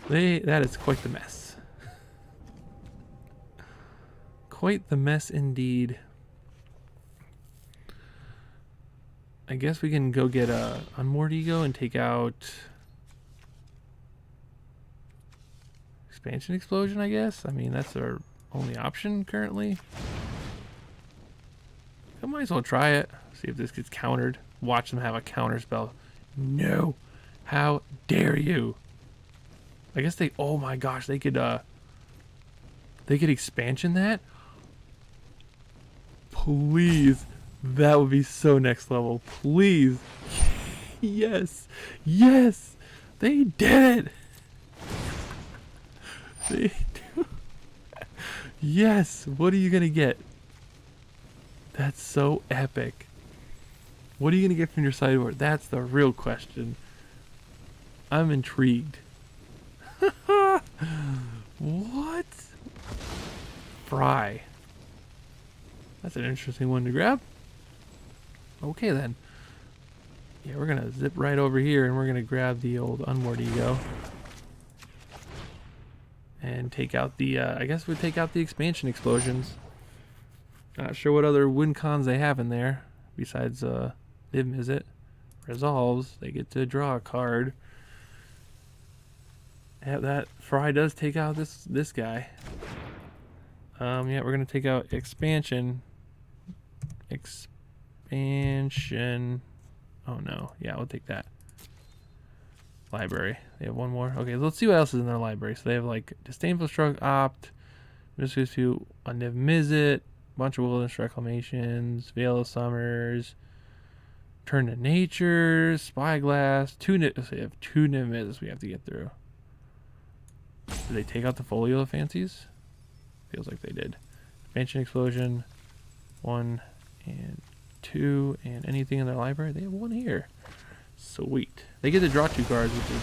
That is quite the mess. Quite the mess indeed. I guess we can go get a Unmoored Ego and take out Expansion Explosion, I guess. I mean, that's our only option currently. I might as well try it. See if this gets countered. Watch them have a counter spell. No. How dare you? I guess they, oh my gosh, they could expansion that? Please. That would be so next level. Please. Yes. Yes. They did it. They do. Yes. What are you going to get? That's so epic. What are you going to get from your sideboard? That's the real question. I'm intrigued. What? Fry. That's an interesting one to grab. Okay then. Yeah, we're going to zip right over here and we're going to grab the old Unmoored Ego. And take out the, I guess we'd take out the Expansion Explosions. Not sure what other win cons they have in there. Besides, Niv Mizzet. Resolves. They get to draw a card. Yeah, that Fry does take out this guy. Yeah, we're going to take out Expansion. Expansion. Oh no. Yeah, we'll take that. Library. They have one more. Okay, let's see what else is in their library. So they have like Disdainful Shrug, Opt, Miscus to a Niv Mizzet, bunch of Wilderness Reclamations, Veil of Summers, Turn to Nature, Spyglass, so they have two Niv Mizzets we have to get through. Did they take out the Folio of Fancies? Feels like they did. Expansion Explosion, 1 and 2, and anything in their library? They have one here. Sweet. They get to draw 2 cards, which is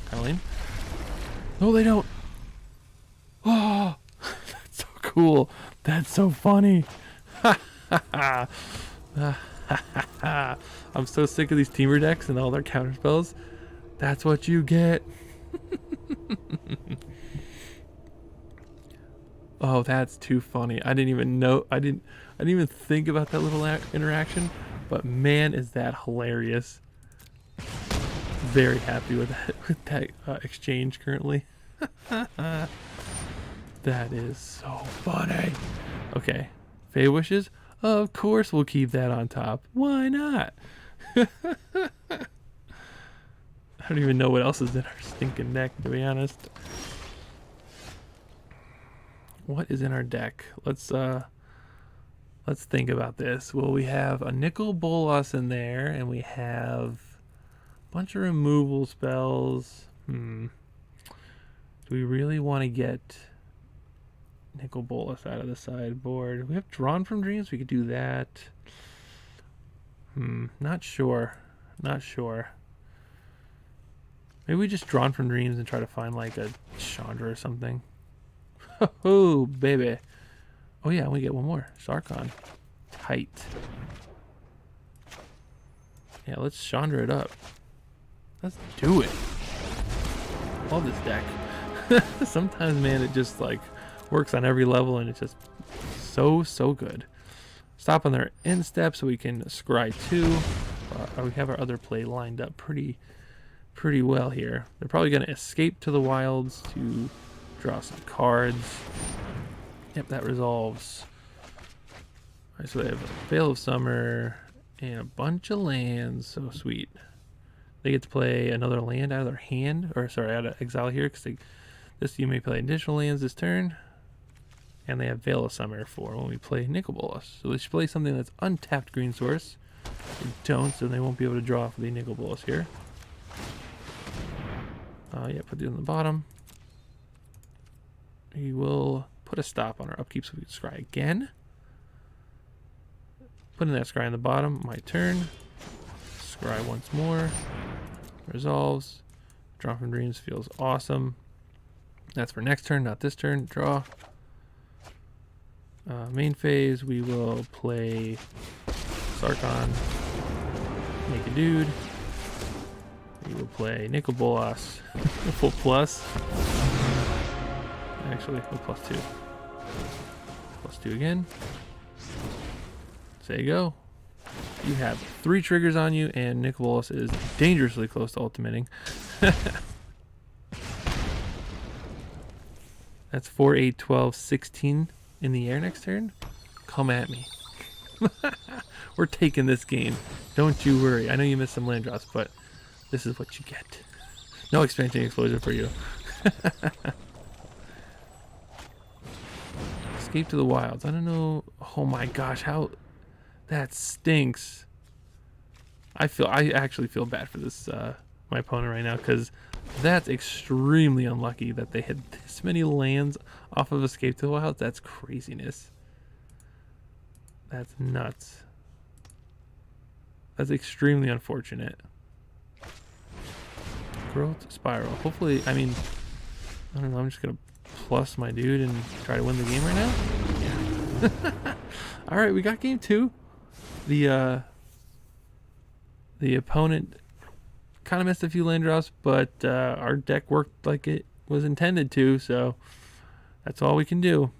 kind of lame. No, they don't. Oh, that's so cool. That's so funny. I'm so sick of these teamer decks and all their counter spells. That's what you get. Oh, that's too funny. I didn't even know. I didn't even think about that little interaction. But man, is that hilarious. Very happy with that exchange currently. That is so funny. Okay, Fey Wishes. Of course we'll keep that on top. Why not? I don't even know what else is in our stinking deck, to be honest. What is in our deck? Let's think about this. Well, we have a Nicol Bolas in there, and we have a bunch of removal spells. Do we really want to get Nicol Bolas out of the sideboard? We have Drawn from Dreams. We could do that. Not sure. Not sure. Maybe we just Drawn from Dreams and try to find like a Chandra or something. Oh, baby. Oh yeah, we get one more. Sarkhan. Tight. Yeah, let's Chandra it up. Let's do it. love this deck. Sometimes, man, it just like works on every level, and it's just so good. Stop on their end step so we can scry 2. We have our other play lined up pretty well here. They're probably going to escape to the wilds to draw some cards. Yep, that resolves. All right, so they have a Veil of Summer and a bunch of lands. So sweet. They get to play another land out of their hand, or sorry, out of exile here, because you may play additional lands this turn. And they have Veil of Summer for when we play Nicol Bolas. So they should play something that's untapped green source. They don't, so they won't be able to draw for the Nicol Bolas here. Yeah, put these on the bottom. We will put a stop on our upkeep so we can scry again. Putting that scry on the bottom, my turn. Scry once more. Resolves. Draw from Dreams feels awesome. That's for next turn, not this turn. Draw. Main phase, we will play Sarkhan, make a dude. We will play Nicol Bolas, full plus. Actually, full +2. +2 again. There you go. You have 3 triggers on you, and Nicol Bolas is dangerously close to ultimating. That's 4, 8, 12, 16 in the air next turn. Come at me. We're taking this game. Don't you worry. I know you missed some land drops, but this is what you get. No expansion exposure for you. Escape to the wilds. I don't know. Oh my gosh, how that stinks. I actually feel bad for this my opponent right now, because that's extremely unlucky that they had this many lands off of Escape to the Wilds. That's craziness. That's nuts. That's extremely unfortunate. Growth Spiral. Hopefully, I mean, I don't know, I'm just going to plus my dude and try to win the game right now. Yeah. Alright, we got game 2. The opponent kind of missed a few land drops, but our deck worked like it was intended to, so that's all we can do.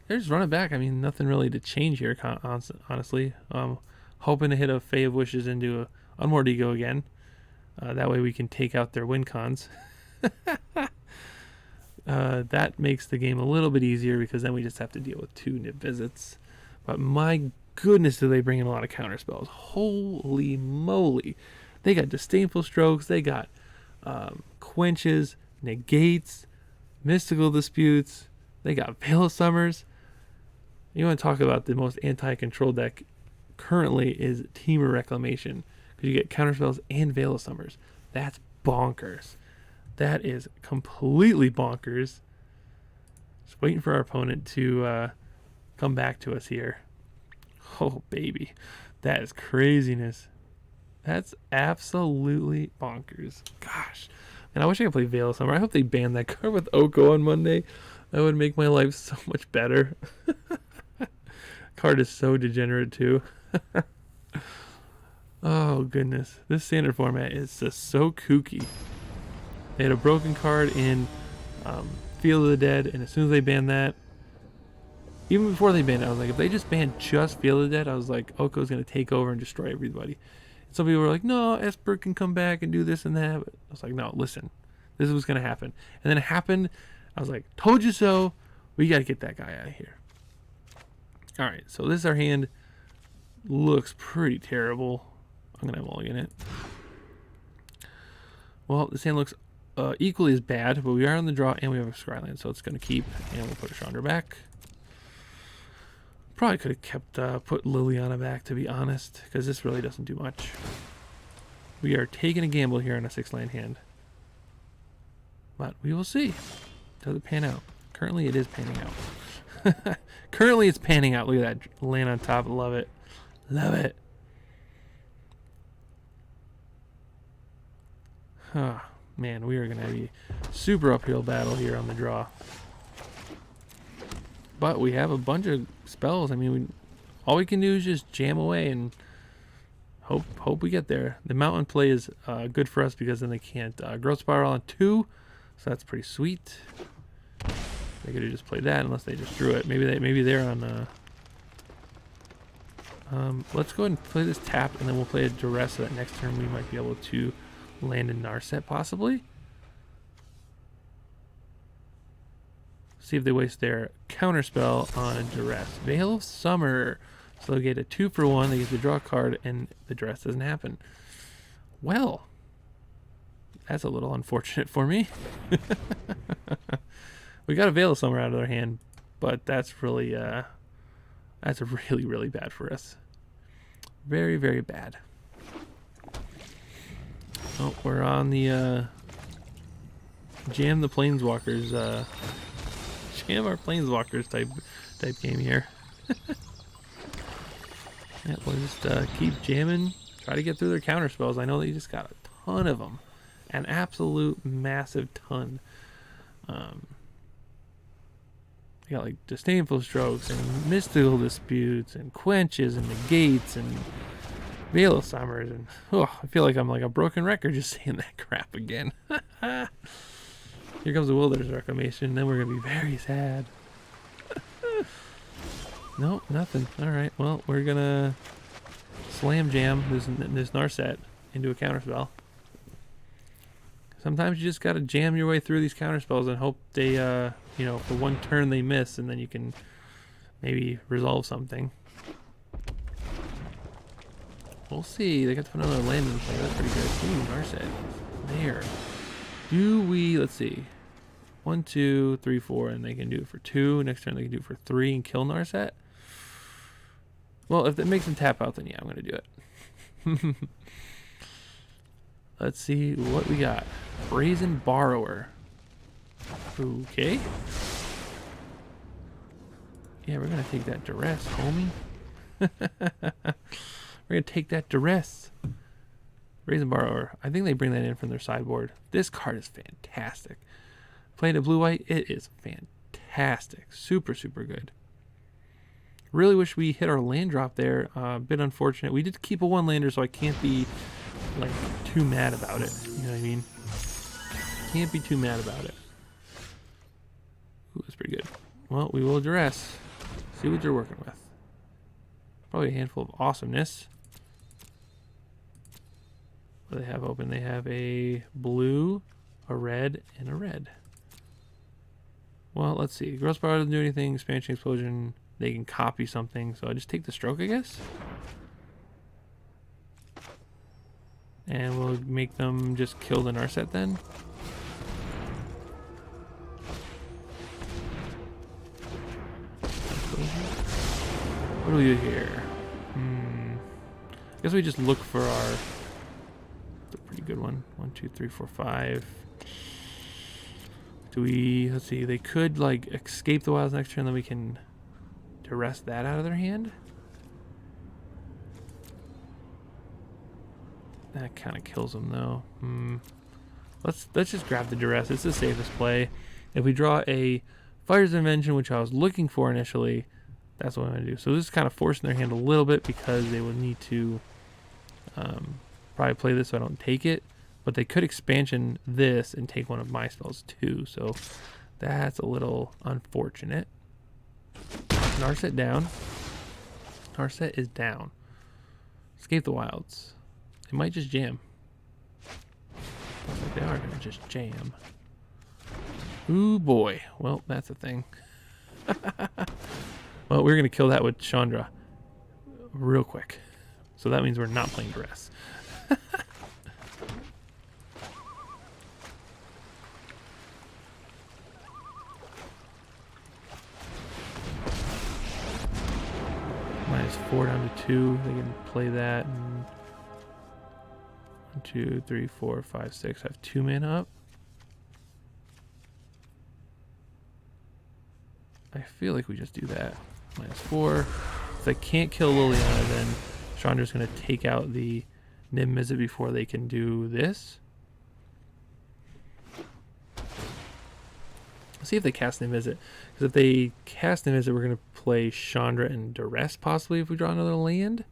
There's run it back. I mean, nothing really to change here, honestly. Hoping to hit a Fae of Wishes into a Unmoored Ego again. That way we can take out their win cons. That makes the game a little bit easier, because then we just have to deal with 2 Nib Visits. But my goodness, do they bring in a lot of counter spells. Holy moly. They got Disdainful Strokes. They got Quenches, Negates, Mystical Disputes. They got Veil of Summers. You want to talk about the most anti-control deck currently is Temur Reclamation, because you get counterspells and Veil of Summers. That's bonkers. That is completely bonkers. Just waiting for our opponent to come back to us here. Oh, baby. That is craziness. That's absolutely bonkers. Gosh. And I wish I could play Veil of Summer. I hope they ban that card with Oko on Monday. That would make my life so much better. Card is so degenerate too. Oh goodness, this standard format is just so kooky. They had a broken card in Field of the Dead, and as soon as they banned that, even before they banned it, I was like, if they just banned just Field of the Dead, I was like, Oko's gonna take over and destroy everybody. And some people were like, no, Esper can come back and do this and that. But I was like, no, listen, this is what's gonna happen. And then it happened. I was like, told you so. We got to get that guy out of here. All right, so this is our hand. Looks pretty terrible. I'm going to mulligan it. Well, this hand looks equally as bad, but we are on the draw and we have a Scryland, so it's going to keep. And we'll put a Chandra back. Probably could have kept put Liliana back, to be honest, because this really doesn't do much. We are taking a gamble here on a 6-land hand. But we will see. Does it pan out? Currently, it is panning out. Currently, it's panning out. Look at that land on top. Love it. Love it. Huh. Man, we are going to have a super uphill battle here on the draw. But we have a bunch of spells. I mean, all we can do is just jam away and Hope we get there. The mountain play is good for us because then they can't growth spiral on 2, so that's pretty sweet. They could have just played that unless they just drew it. Maybe they're on. Let's go ahead and play this tap, and then we'll play a duress so that next turn we might be able to land in Narset possibly. See if they waste their counterspell on a duress. Veil of Summer. So they get a 2-for-1, they get to draw a card, and the duress doesn't happen. Well, that's a little unfortunate for me. We got a Veil of Summer out of their hand, but that's really really bad for us. Very, very bad. Oh, we're on the jam the planeswalkers, jam our planeswalkers type game here. Yeah, we'll just keep jamming, try to get through their counter spells. I know that you just got a ton of them, an absolute massive ton. You got like disdainful strokes and mystical disputes and quenches and negates and Veil of Summers, and I feel like I'm like a broken record just saying that crap again. Here comes the Wilderness Reclamation, then we're gonna be very sad. Nope, nothing. Alright, well, we're gonna slam jam this Narset into a counterspell. Sometimes you just gotta jam your way through these counterspells and hope they, you know, for one turn they miss, and then you can maybe resolve something. We'll see. They got to put another land in play. That's pretty good. Ooh, Narset. There. Do we, let's see. 1, 2, 3, 4, and they can do it for 2. Next turn they can do it for 3 and kill Narset. Well, if that makes them tap out, then yeah, I'm going to do it. Let's see what we got. Brazen Borrower. Okay. Yeah, we're going to take that duress, homie. We're going to take that duress. Brazen Borrower. I think they bring that in from their sideboard. This card is fantastic. Playing a blue-white, it is fantastic. Super, super good. Really wish we hit our land drop there. A bit unfortunate. We did keep a 1-lander, so I can't be like too mad about it. You know what I mean? Can't be too mad about it. Ooh, that's pretty good. Well, we will duress. See what you're working with. Probably a handful of awesomeness. What do they have open? They have a blue, a red, and a red. Well, let's see. Growth Spiral doesn't do anything. Expansion Explosion, they can copy something. So I just take the stroke, I guess. And we'll make them just kill the Narset then. What do we do here? I guess we just look for our... It's a pretty good one. 1, 2, 3, 4, 5. Do we... Let's see. They could, like, escape the wilds next turn, then we can duress that out of their hand. That kind of kills them, though. Let's just grab the duress. It's the safest play. If we draw a Fires of Invention, which I was looking for initially, that's what I'm going to do. So this is kind of forcing their hand a little bit because they will need to probably play this so I don't take it. But they could expansion this and take one of my spells too. So that's a little unfortunate. Narset down. Narset is down. Escape the Wilds. They might just jam. Looks like they are going to just jam. Ooh boy. Well, that's a thing. Well, we're going to kill that with Chandra real quick. So that means we're not playing duress. -4 down to 2. They can play that. And 1, 2, 3, 4, 5, 6. I have 2 mana up. I feel like we just do that. -4. If they can't kill Liliana, then Chandra's going to take out the Nim Mizzet before they can do this. Let's see if they cast Nim Mizzet. Because if they cast Nim Mizzet, we're going to play Chandra and Duress possibly if we draw another land.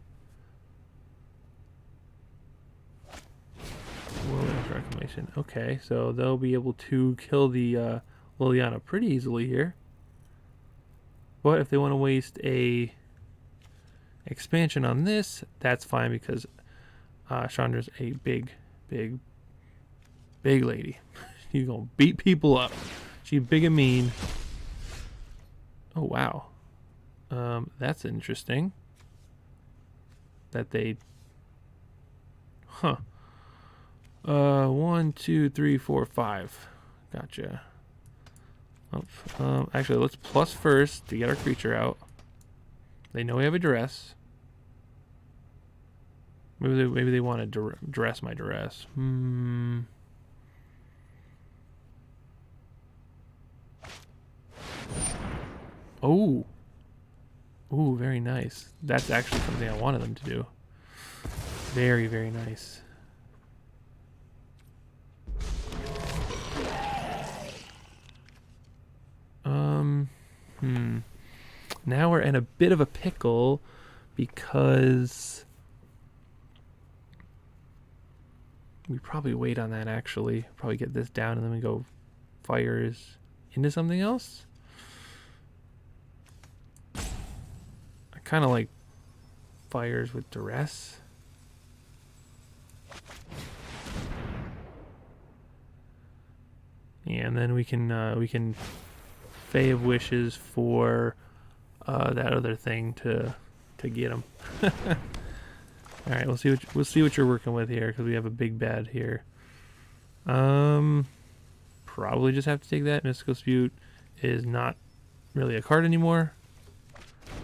expansion. Okay, so they'll be able to kill the Liliana pretty easily here. But if they want to waste a expansion on this, that's fine because Chandra's a big lady. She's gonna beat people up. She's big and mean. Oh wow, that's interesting. That they, 1, 2, 3, 4, 5. Gotcha. Actually, let's plus first to get our creature out. They know we have a duress. Maybe they want to duress my duress. Oh. Ooh, very nice. That's actually something I wanted them to do. Very, very nice. Now we're in a bit of a pickle because we probably wait on that actually. Probably get this down and then we go fires into something else. I kind of like fires with duress. Yeah, and then we can Fae of Wishes for that other thing to get him. All right, we'll see what you're working with here because we have a big bad here. Probably just have to take that. Mystical Dispute is not really a card anymore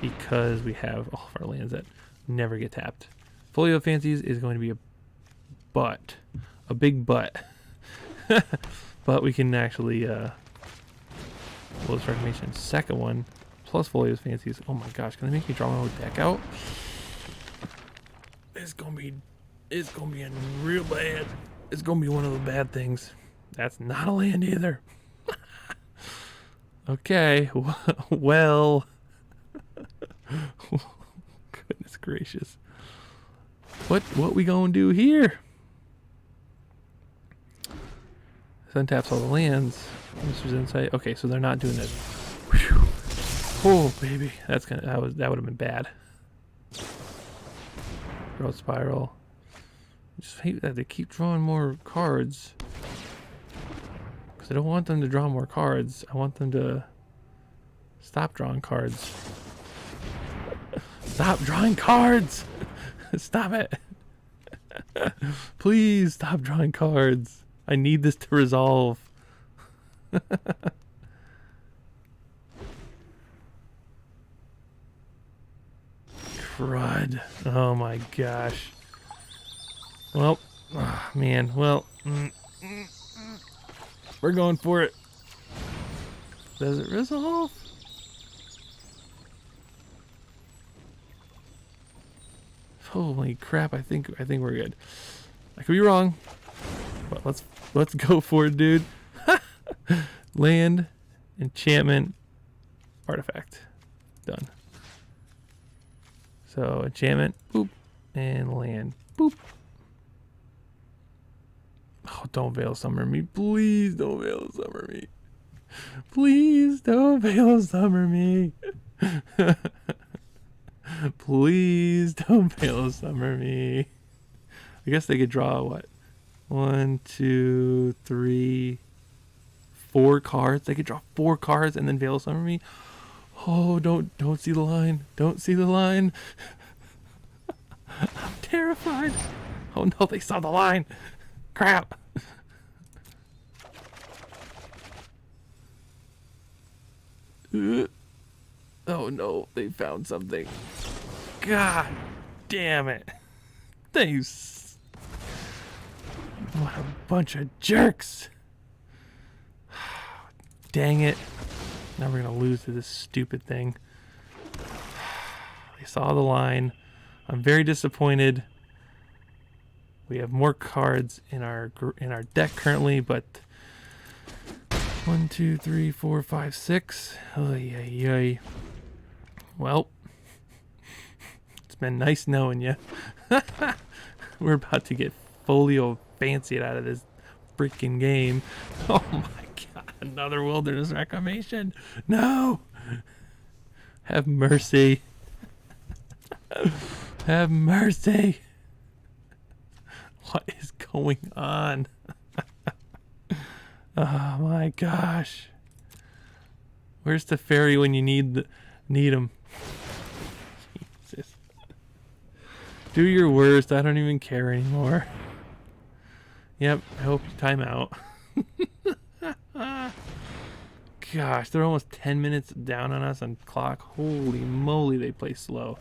because we have all of our lands that never get tapped. Folio of Fancies is going to be a big butt. But we can actually Lowest Reclamation, second one, plus Folio's Fancies. Oh my gosh, can they make me draw my whole deck out? It's gonna be real bad. It's gonna be one of the bad things. That's not a land either. Okay, well, goodness gracious. What we gonna do here? Sun taps all the lands. Mr. Insight. Okay, so they're not doing this. Whew. Oh baby, that would have been bad. Growth Spiral. I just hate that they keep drawing more cards. Because I don't want them to draw more cards. I want them to stop drawing cards. Stop drawing cards! Stop it! Please stop drawing cards. I need this to resolve. Crud. Oh my gosh. Well, oh man, well, we're going for it. Does it resolve? Holy crap, I think we're good. I could be wrong, but let's go for it, dude. Land, enchantment, artifact. Done. So enchantment, boop, and land, boop. Oh, don't Veil Summer me. Please don't Veil Summer me. Please don't Veil Summer me. Please don't Veil Summer me. I guess they could draw what? 1, 2, 3, 4 cards. They could draw 4 cards and then Veil Summer me. Oh, don't see the line. Don't see the line. I'm terrified. Oh no, they saw the line. Crap. Oh no, they found something. God damn it. What a bunch of jerks. Dang it. Now we're going to lose to this stupid thing. They saw the line. I'm very disappointed. We have more cards in our deck currently, but 1, 2, 3, 4, 5, 6. Oy. Well, it's been nice knowing you. We're about to get folio fancied out of this freaking game. Oh my god, another wilderness reclamation. No! Have mercy. Have mercy. What is going on? Oh my gosh. Where's the fairy when you need him? Jesus. Do your worst. I don't even care anymore. Yep, I hope you time out. Gosh, they're almost 10 minutes down on us on clock. Holy moly, they play slow.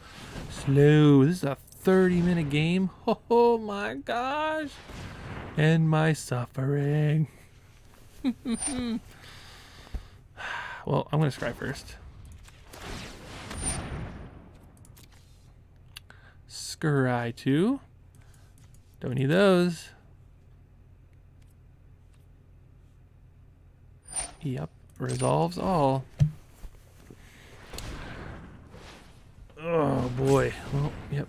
Slow. This is a 30-minute game. Oh my gosh. And my suffering. Well, I'm going to scry first. Scry 2. Don't need those. Yep. Resolves all. Oh boy. Well, yep.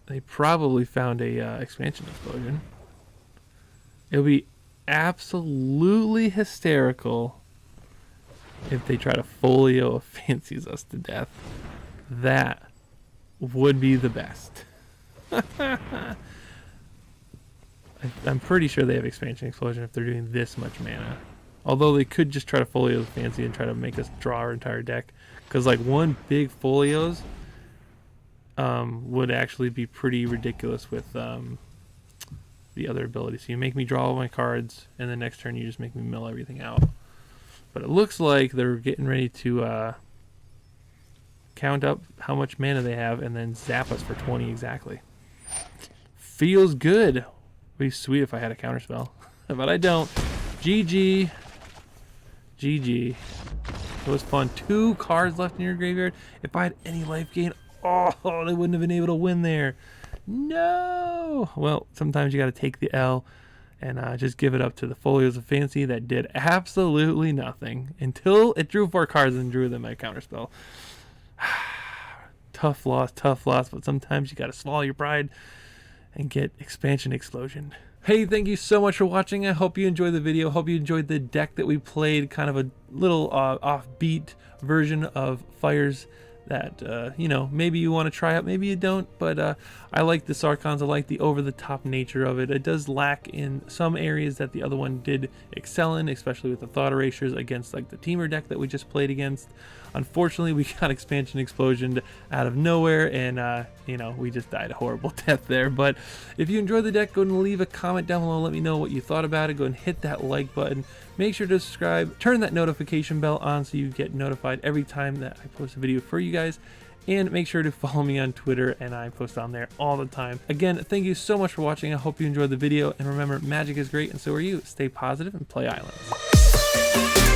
They probably found a expansion explosion. It'll be absolutely hysterical if they try to folio fancies us to death. That would be the best. I'm pretty sure they have expansion explosion if they're doing this much mana. Although they could just try to folio fancy and try to make us draw our entire deck. Because like one big folios would actually be pretty ridiculous with the other ability. So you make me draw all my cards, and the next turn you just make me mill everything out. But it looks like they're getting ready to count up how much mana they have and then zap us for 20 exactly. Feels good. It'd be sweet if I had a counterspell. But I don't. GG. GG. It was fun. 2 cards left in your graveyard. If I had any life gain, oh, they wouldn't have been able to win there. No. Well, sometimes you got to take the L and just give it up to the Folios of Fancy that did absolutely nothing until it drew 4 cards and drew them at counterspell. Tough loss, but sometimes you got to swallow your pride and get expansion explosion. Hey, thank you so much for watching. I hope you enjoyed the video. Hope you enjoyed the deck that we played, kind of a little offbeat version of Fires that, you know, maybe you want to try out, maybe you don't, but I like the Sarkhans. I like the over-the-top nature of it. It does lack in some areas that the other one did excel in, especially with the Thought Erasures against like the Teamer deck that we just played against. Unfortunately, we got Expansion Explosion out of nowhere, and you know, we just died a horrible death there. But if you enjoyed the deck, go and leave a comment down below. Let me know what you thought about it. Go and hit that like button. Make sure to subscribe. Turn that notification bell on so you get notified every time that I post a video for you guys. And make sure to follow me on Twitter, and I post on there all the time. Again, thank you so much for watching. I hope you enjoyed the video. And remember, magic is great, and so are you. Stay positive and play Islands.